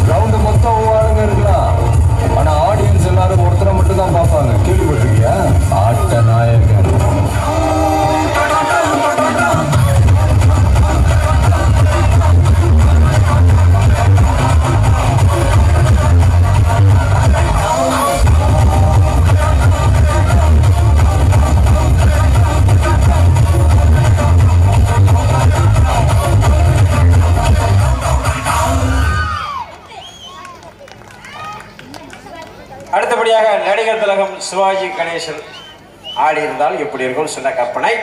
ரவுண்டு மொத்தம் ஆளுங்க இருக்கலாம், ஆனா ஆடியன்ஸ் எல்லாரும் ஒருத்தரை மட்டும் தான் பார்ப்பாங்க. கேள்விப்பட்டிருக்கியா? ஆட்ட நாயகன். அடுத்தபடியாக நடிகர் திலகம் சிவாஜி கணேசன் ஆடி இருந்தால் எப்படி இருக்கும் சின்ன கற்பனை.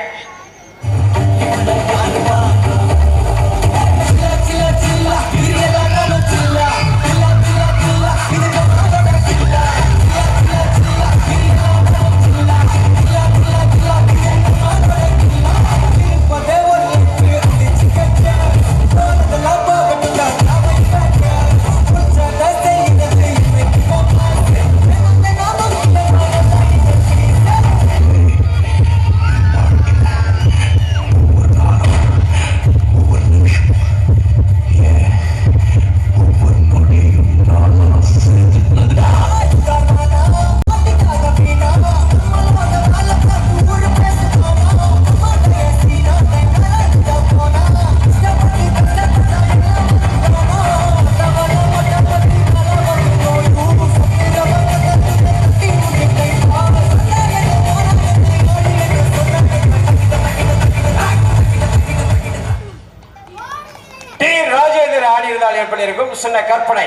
எப்படி இருக்கும் சின்ன கற்பனை.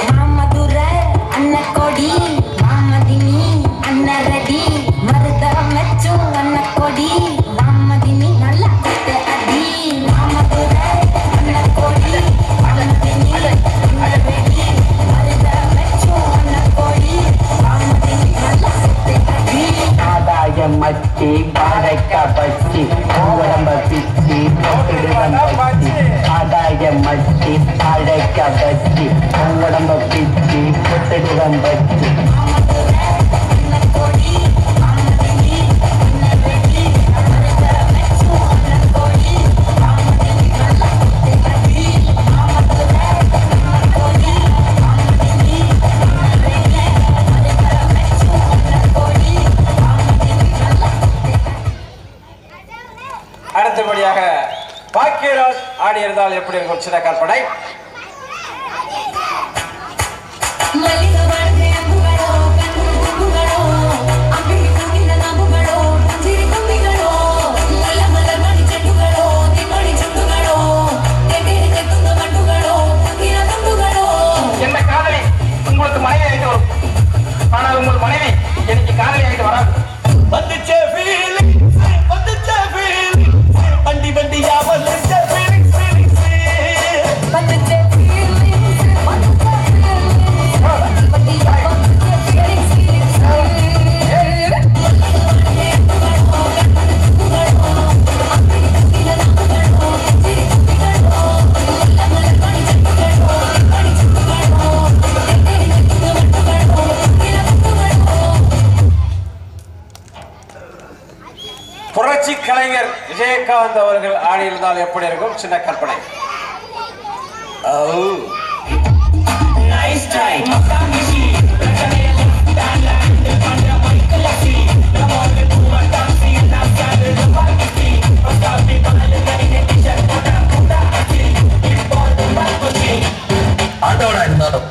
மாமதுரை அன்னக்கொடி மாமதினி அன்னரடி மருத மெச்சும் அன்னக்கொடி மாமதினி நல்ல குத்து அடி மாமதுரை அன்னக்கொடி மாமதினி அன்னரடி மருத மெச்சும் அன்னக்கொடி மாமதினி நல்ல குத்து அடி ஆதாய மச்சி பாடைக்க பச்சி உடம்ப பிச்சி பொட்டுடுவன் பச்சி ஆதாய மச்சி பாடைக்க பச்சி உடம்ப பிச்சி பொட்டுடுவன் பச்சி அடுத்தபடியாக பாக்கியராஜ் ஆடி இருந்தால் எப்படி இருக்கும் சின்ன கற்பனை. புரட்சி கலைஞர் விஜயகாந்த் அவர்கள் ஆடியிருந்தால் எப்படி இருக்கும்? சின்ன கற்பனை. ஆண்டவனா இருந்தாலும்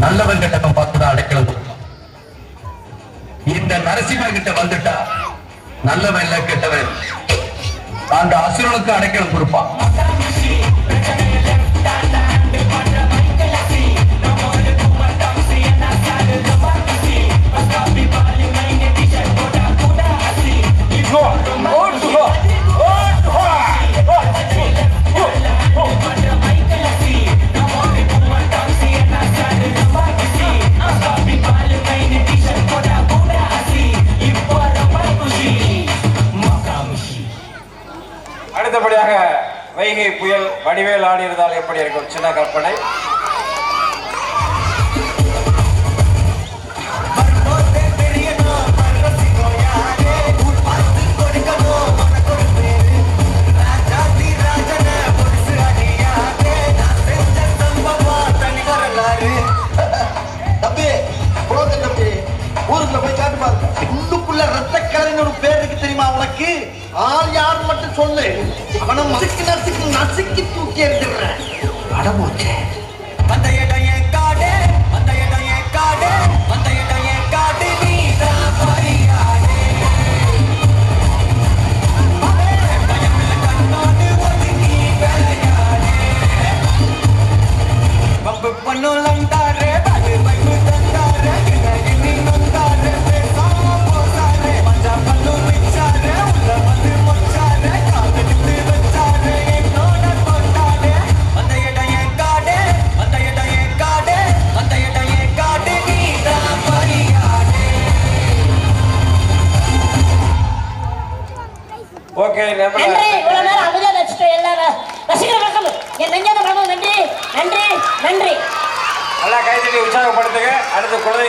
நல்லவன் கிட்ட பார்த்துதான் அடைக்கலம் கொடுப்பான். இந்த நரசிம்ம கிட்ட வந்துட்டா நல்லவன் இல்ல கெட்டவன் அந்த அசுரனுக்கு அடைக்கலம் கொடுப்பான். அடுத்தபடியாக வைகை புயல் வடிவேல் ஆடியிருந்தால் எப்படி இருக்கும்? சின்ன கற்பனை. ஊருக்குள்ள போய் காட்டு பாருங்க. உள்ளுக்குள்ள ரத்த கலரின்னு ஒரு பேர் இருக்கு தெரியுமா உனக்கு? ஆள் யார் மட்டும் சொல்லு. அவனை நசுக்கி நசுக்கி நசுக்கி தூக்கி எடுத்துடுறேன். அடமோச்சே. அந்த இடம் என் காடு, அந்த இடம் என் காடு, அந்த இடம் என் காடு, நீ தான் பரியாடு. கண்ணோடு ஒதுங்கி விளையாடு. பம்பு பண்ணு லந்தாரு, பகு பகு தந்தாரு, கிணறு நொந்தாரு, பேசாம போசாரு, மஞ்சா பண்ணு மிச்சாரு, உள்ள வந்து மொச்சாரு, காதலித்து வச்சாரு, என்னோட கொண்டாடு. அந்த இடம் என் காடு, அந்த இடம் என் காடு, அந்த இடம் என் காடு, நீ தான் பரியாடு. ஓகே, நன்றி. இவ்வளவு நேரம் அமைதியா ரசிச்சோம் எல்லாரும். ரசிகர்களுக்கும் என் நெஞ்சான மனமும் நன்றி நன்றி நன்றி. நல்லா கைத்தட்டி உற்சாகப்படுத்துங்க. அடுத்த குழந்தை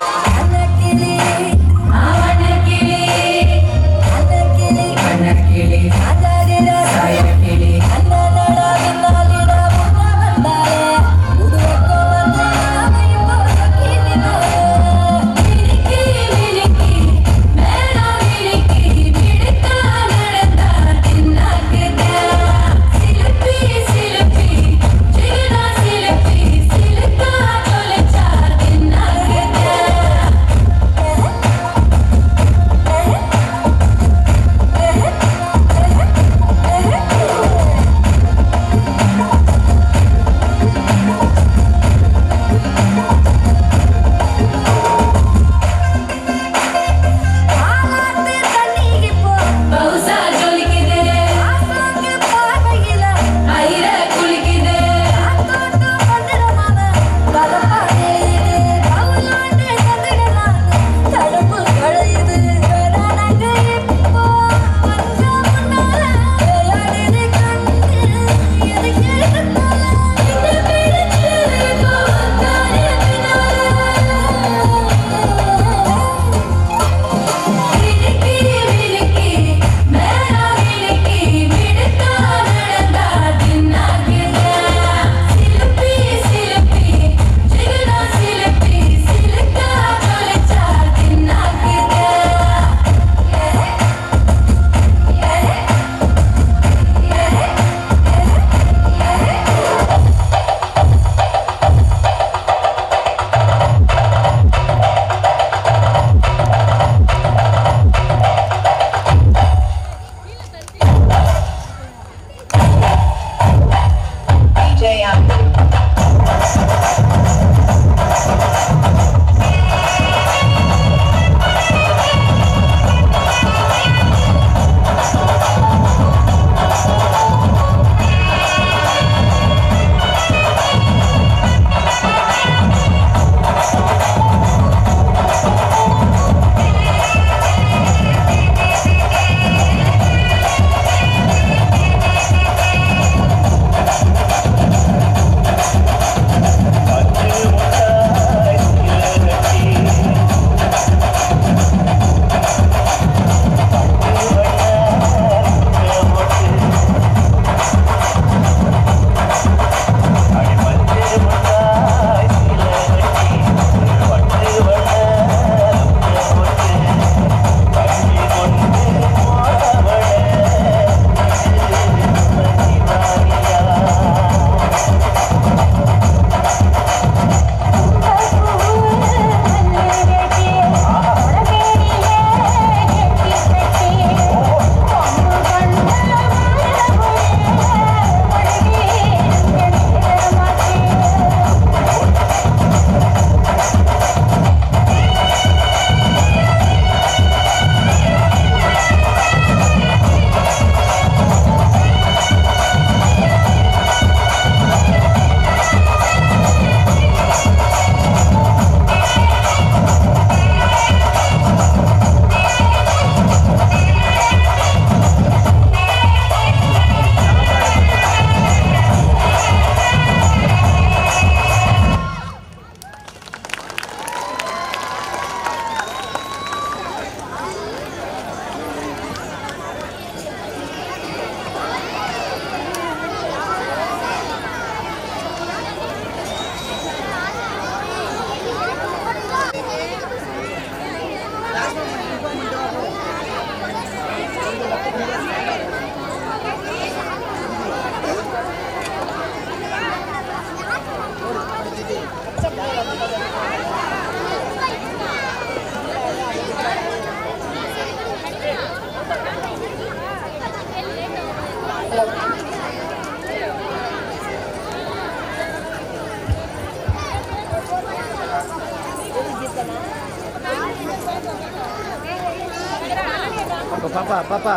பாப்பா பாப்பா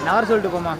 நவர் சொல்லிட்டு போமா.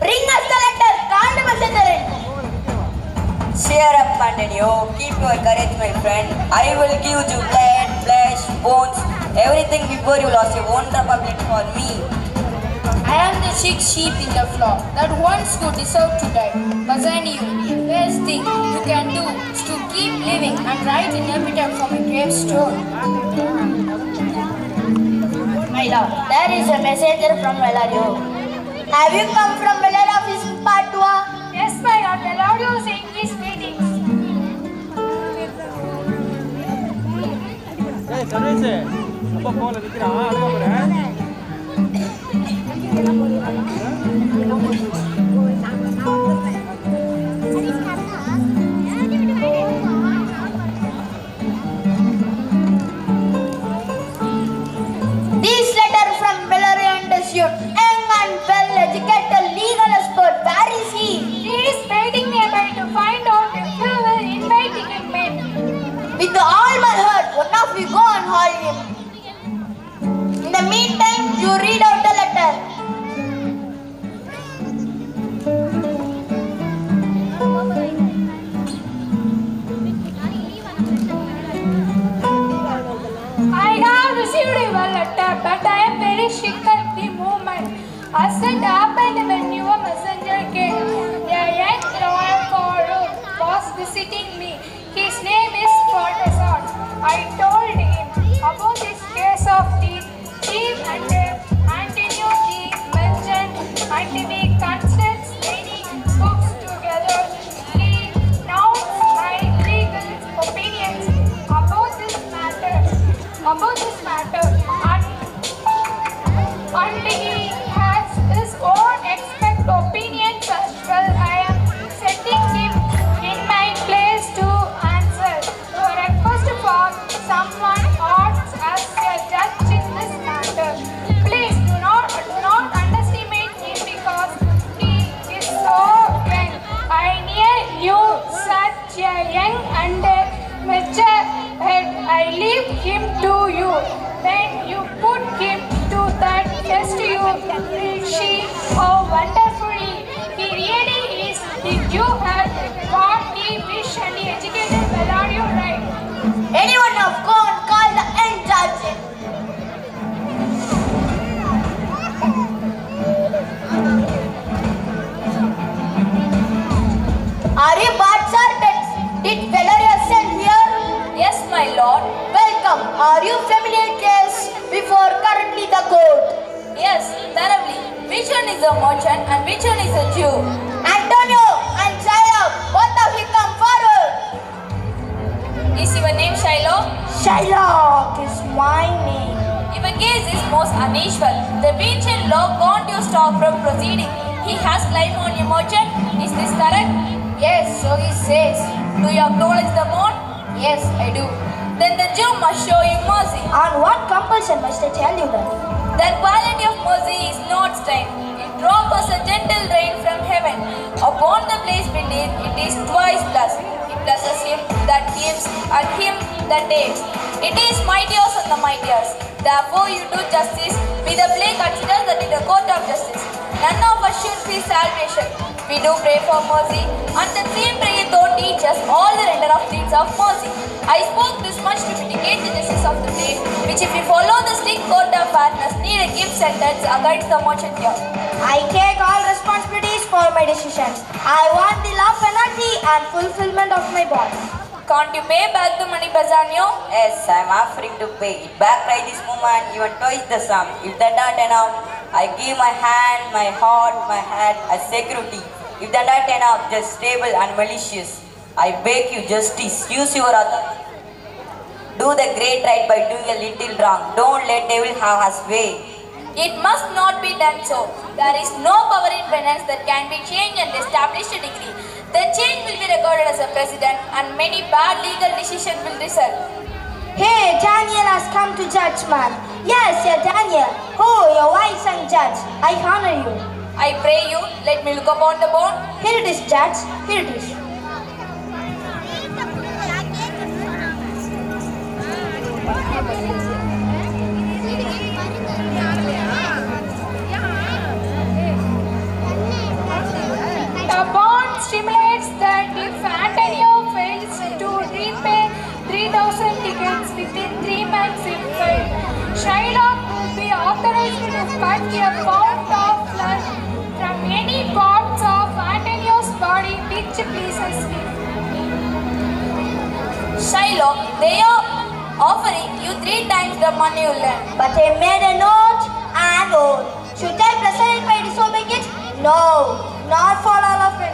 Bring us the letter. Call the messenger. Cheer up, Antonio. Keep your courage, my friend. I will give you blood, flesh, bones, everything before you lost your own republic for me. I am the sick sheep in the flock that once could deserve to die. Bassanio, the best thing you can do is to keep living and write an epitaph from a gravestone. My lord, there is a messenger from Velario. Have you come from Velario office Padua? Yes, my lord, Velario is in his meetings. அப்பா போல நிற்கிறான். This letter from Velario Institute, young and well-educated legal expert. Where is he? He is waiting nearby to find out if you will inviting him in. With all my heart, one of you go and haul him. In the meantime, you read out the letter. I have received your letter, but I am very sick at the moment. As it happened when your messenger came, a I told him about this case of the chief and Antonio G. mentioned and we considered many books together. He knows my legal opinions about this matter, and he has his own expert opinions as well. I am setting him in my place to answer your request for someone acts as a judge in this matter. Please do not underestimate him because he is so young. I never knew such a young and mature head. I leave him to you. When you put him to that test, you will see how wonderfully he really is. If you had what he wish and he educated, well are you right? Anyone have gone, call the end judge. Are you bad, sir? Did Valeria send here? Yes, my lord. Welcome. Are you familiar case before currently the court? Yes, thoroughly. Which one is a merchant and which one is a Jew? Antonio and Shiloh, both of you come forward. Is your name Shiloh? Shiloh is my name. Your case is most unusual. The ancient law can't you stop from proceeding. He has claim on your merchant. Is this correct? Yes, so he says. Do you acknowledge the bond? Yes, I do. Then the Jew must show you mercy. On what compulsion must I tell you that? That quality of mercy is not strained. It drops a gentle rain from heaven. Upon the place beneath, it is twice blessed. It blesses him that gives and him that takes. It is mightiest on the mightiest. Therefore you do justice. With the play consider that in the court of justice. None of us should feel salvation. We do pray for mercy, and the same prayer don't teach us all the render of deeds of mercy. I spoke this much to mitigate the justice of the day, which if we follow the strict code of fairness, need a gift sentence against the merchant here. I take all responsibilities for my decisions. I want the law penalty and fulfillment of my bond. Can't you pay back the money, Bassanio? Yes, I am offering to pay it back right this moment, even twice the sum. If that not enough, I give my hand, my heart, my head as security. If that not enough, just stable and malicious. I beg you justice, use your authority. Do the great right by doing a little wrong. Don't let devil have his way. It must not be done so. There is no power in penance that can be changed and established a degree. The change will be recorded as a precedent and many bad legal decisions will result. Hey, Daniel has come to judgment. Yes, yeah, Daniel. Oh, your wise young judge. I honor you. I pray you, let me look upon the bond. Here it is, judge. Here it is. The bond stimulates that if Antonio fails to repay 3,000 tickets within 3 months in full, Shylock will be authorized to cut a pound of flesh from any parts of Antonio's body which pleases him. Shylock, they are offering you 3 times the money you lent. But I made a note and oath. Should I present it by disobeying it? No, not for all of it.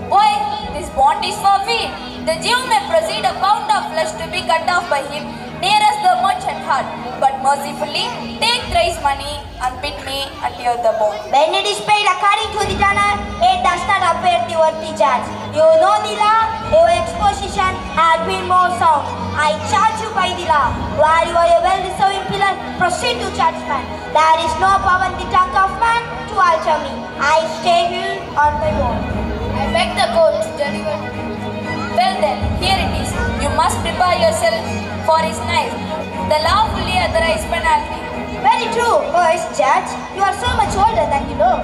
Why? This bond is for fee. The Jew may proceed a pound of flesh to be cut off by him nearest the merchant heart, but mercifully take thrice money and bid me and hear the bond. When it is paid according to the tenor, it does not appear to worthy judge. You know the law, your exposition had been more sound. I charge you by the law. While you are a well-deserving pillar, proceed to judgment. There is no power in the tongue of man to alter me. I stay here on my own. I beg the court to deliver. Well then, here it is. You must prepare yourself for his knife. The law fully authorized penalty. Very true, boys, judge. You are so much older than you know.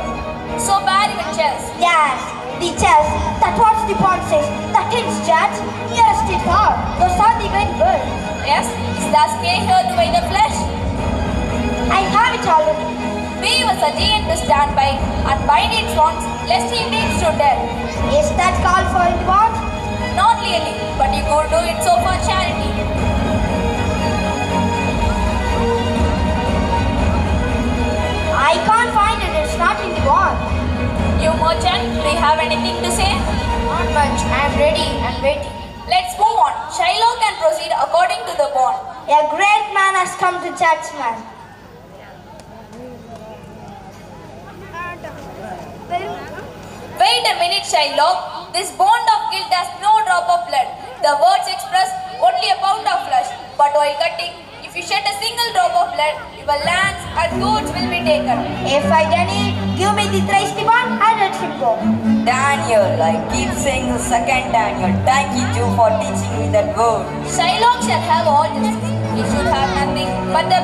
So bear your chest. Yes, the chest. That's what the bond says. That is, judge. Yes, it all. Those are the very words. Yes, is the scale here to buy the flesh? I have it already. Be your sergeant to stand by and bind its bonds lest he bleeds to death. Is that called for in the bond? Not really, but you could do it so for charity. Merchant, do you have anything to say? Not much. I am ready and waiting. Let's move on. Shiloh can proceed according to the bond. A great man has come to judgment. Wait a minute, Shiloh. This bond of guilt has no drop of blood. The words express only a pound of flesh. But while cutting, if you shed a single drop of blood, your lands and goods will be taken. If I done it, give me the thrice the bond and let him go. Daniel, I keep saying the second Daniel. Thank you for teaching me that word. Shiloh shall have all justice. He should have nothing but the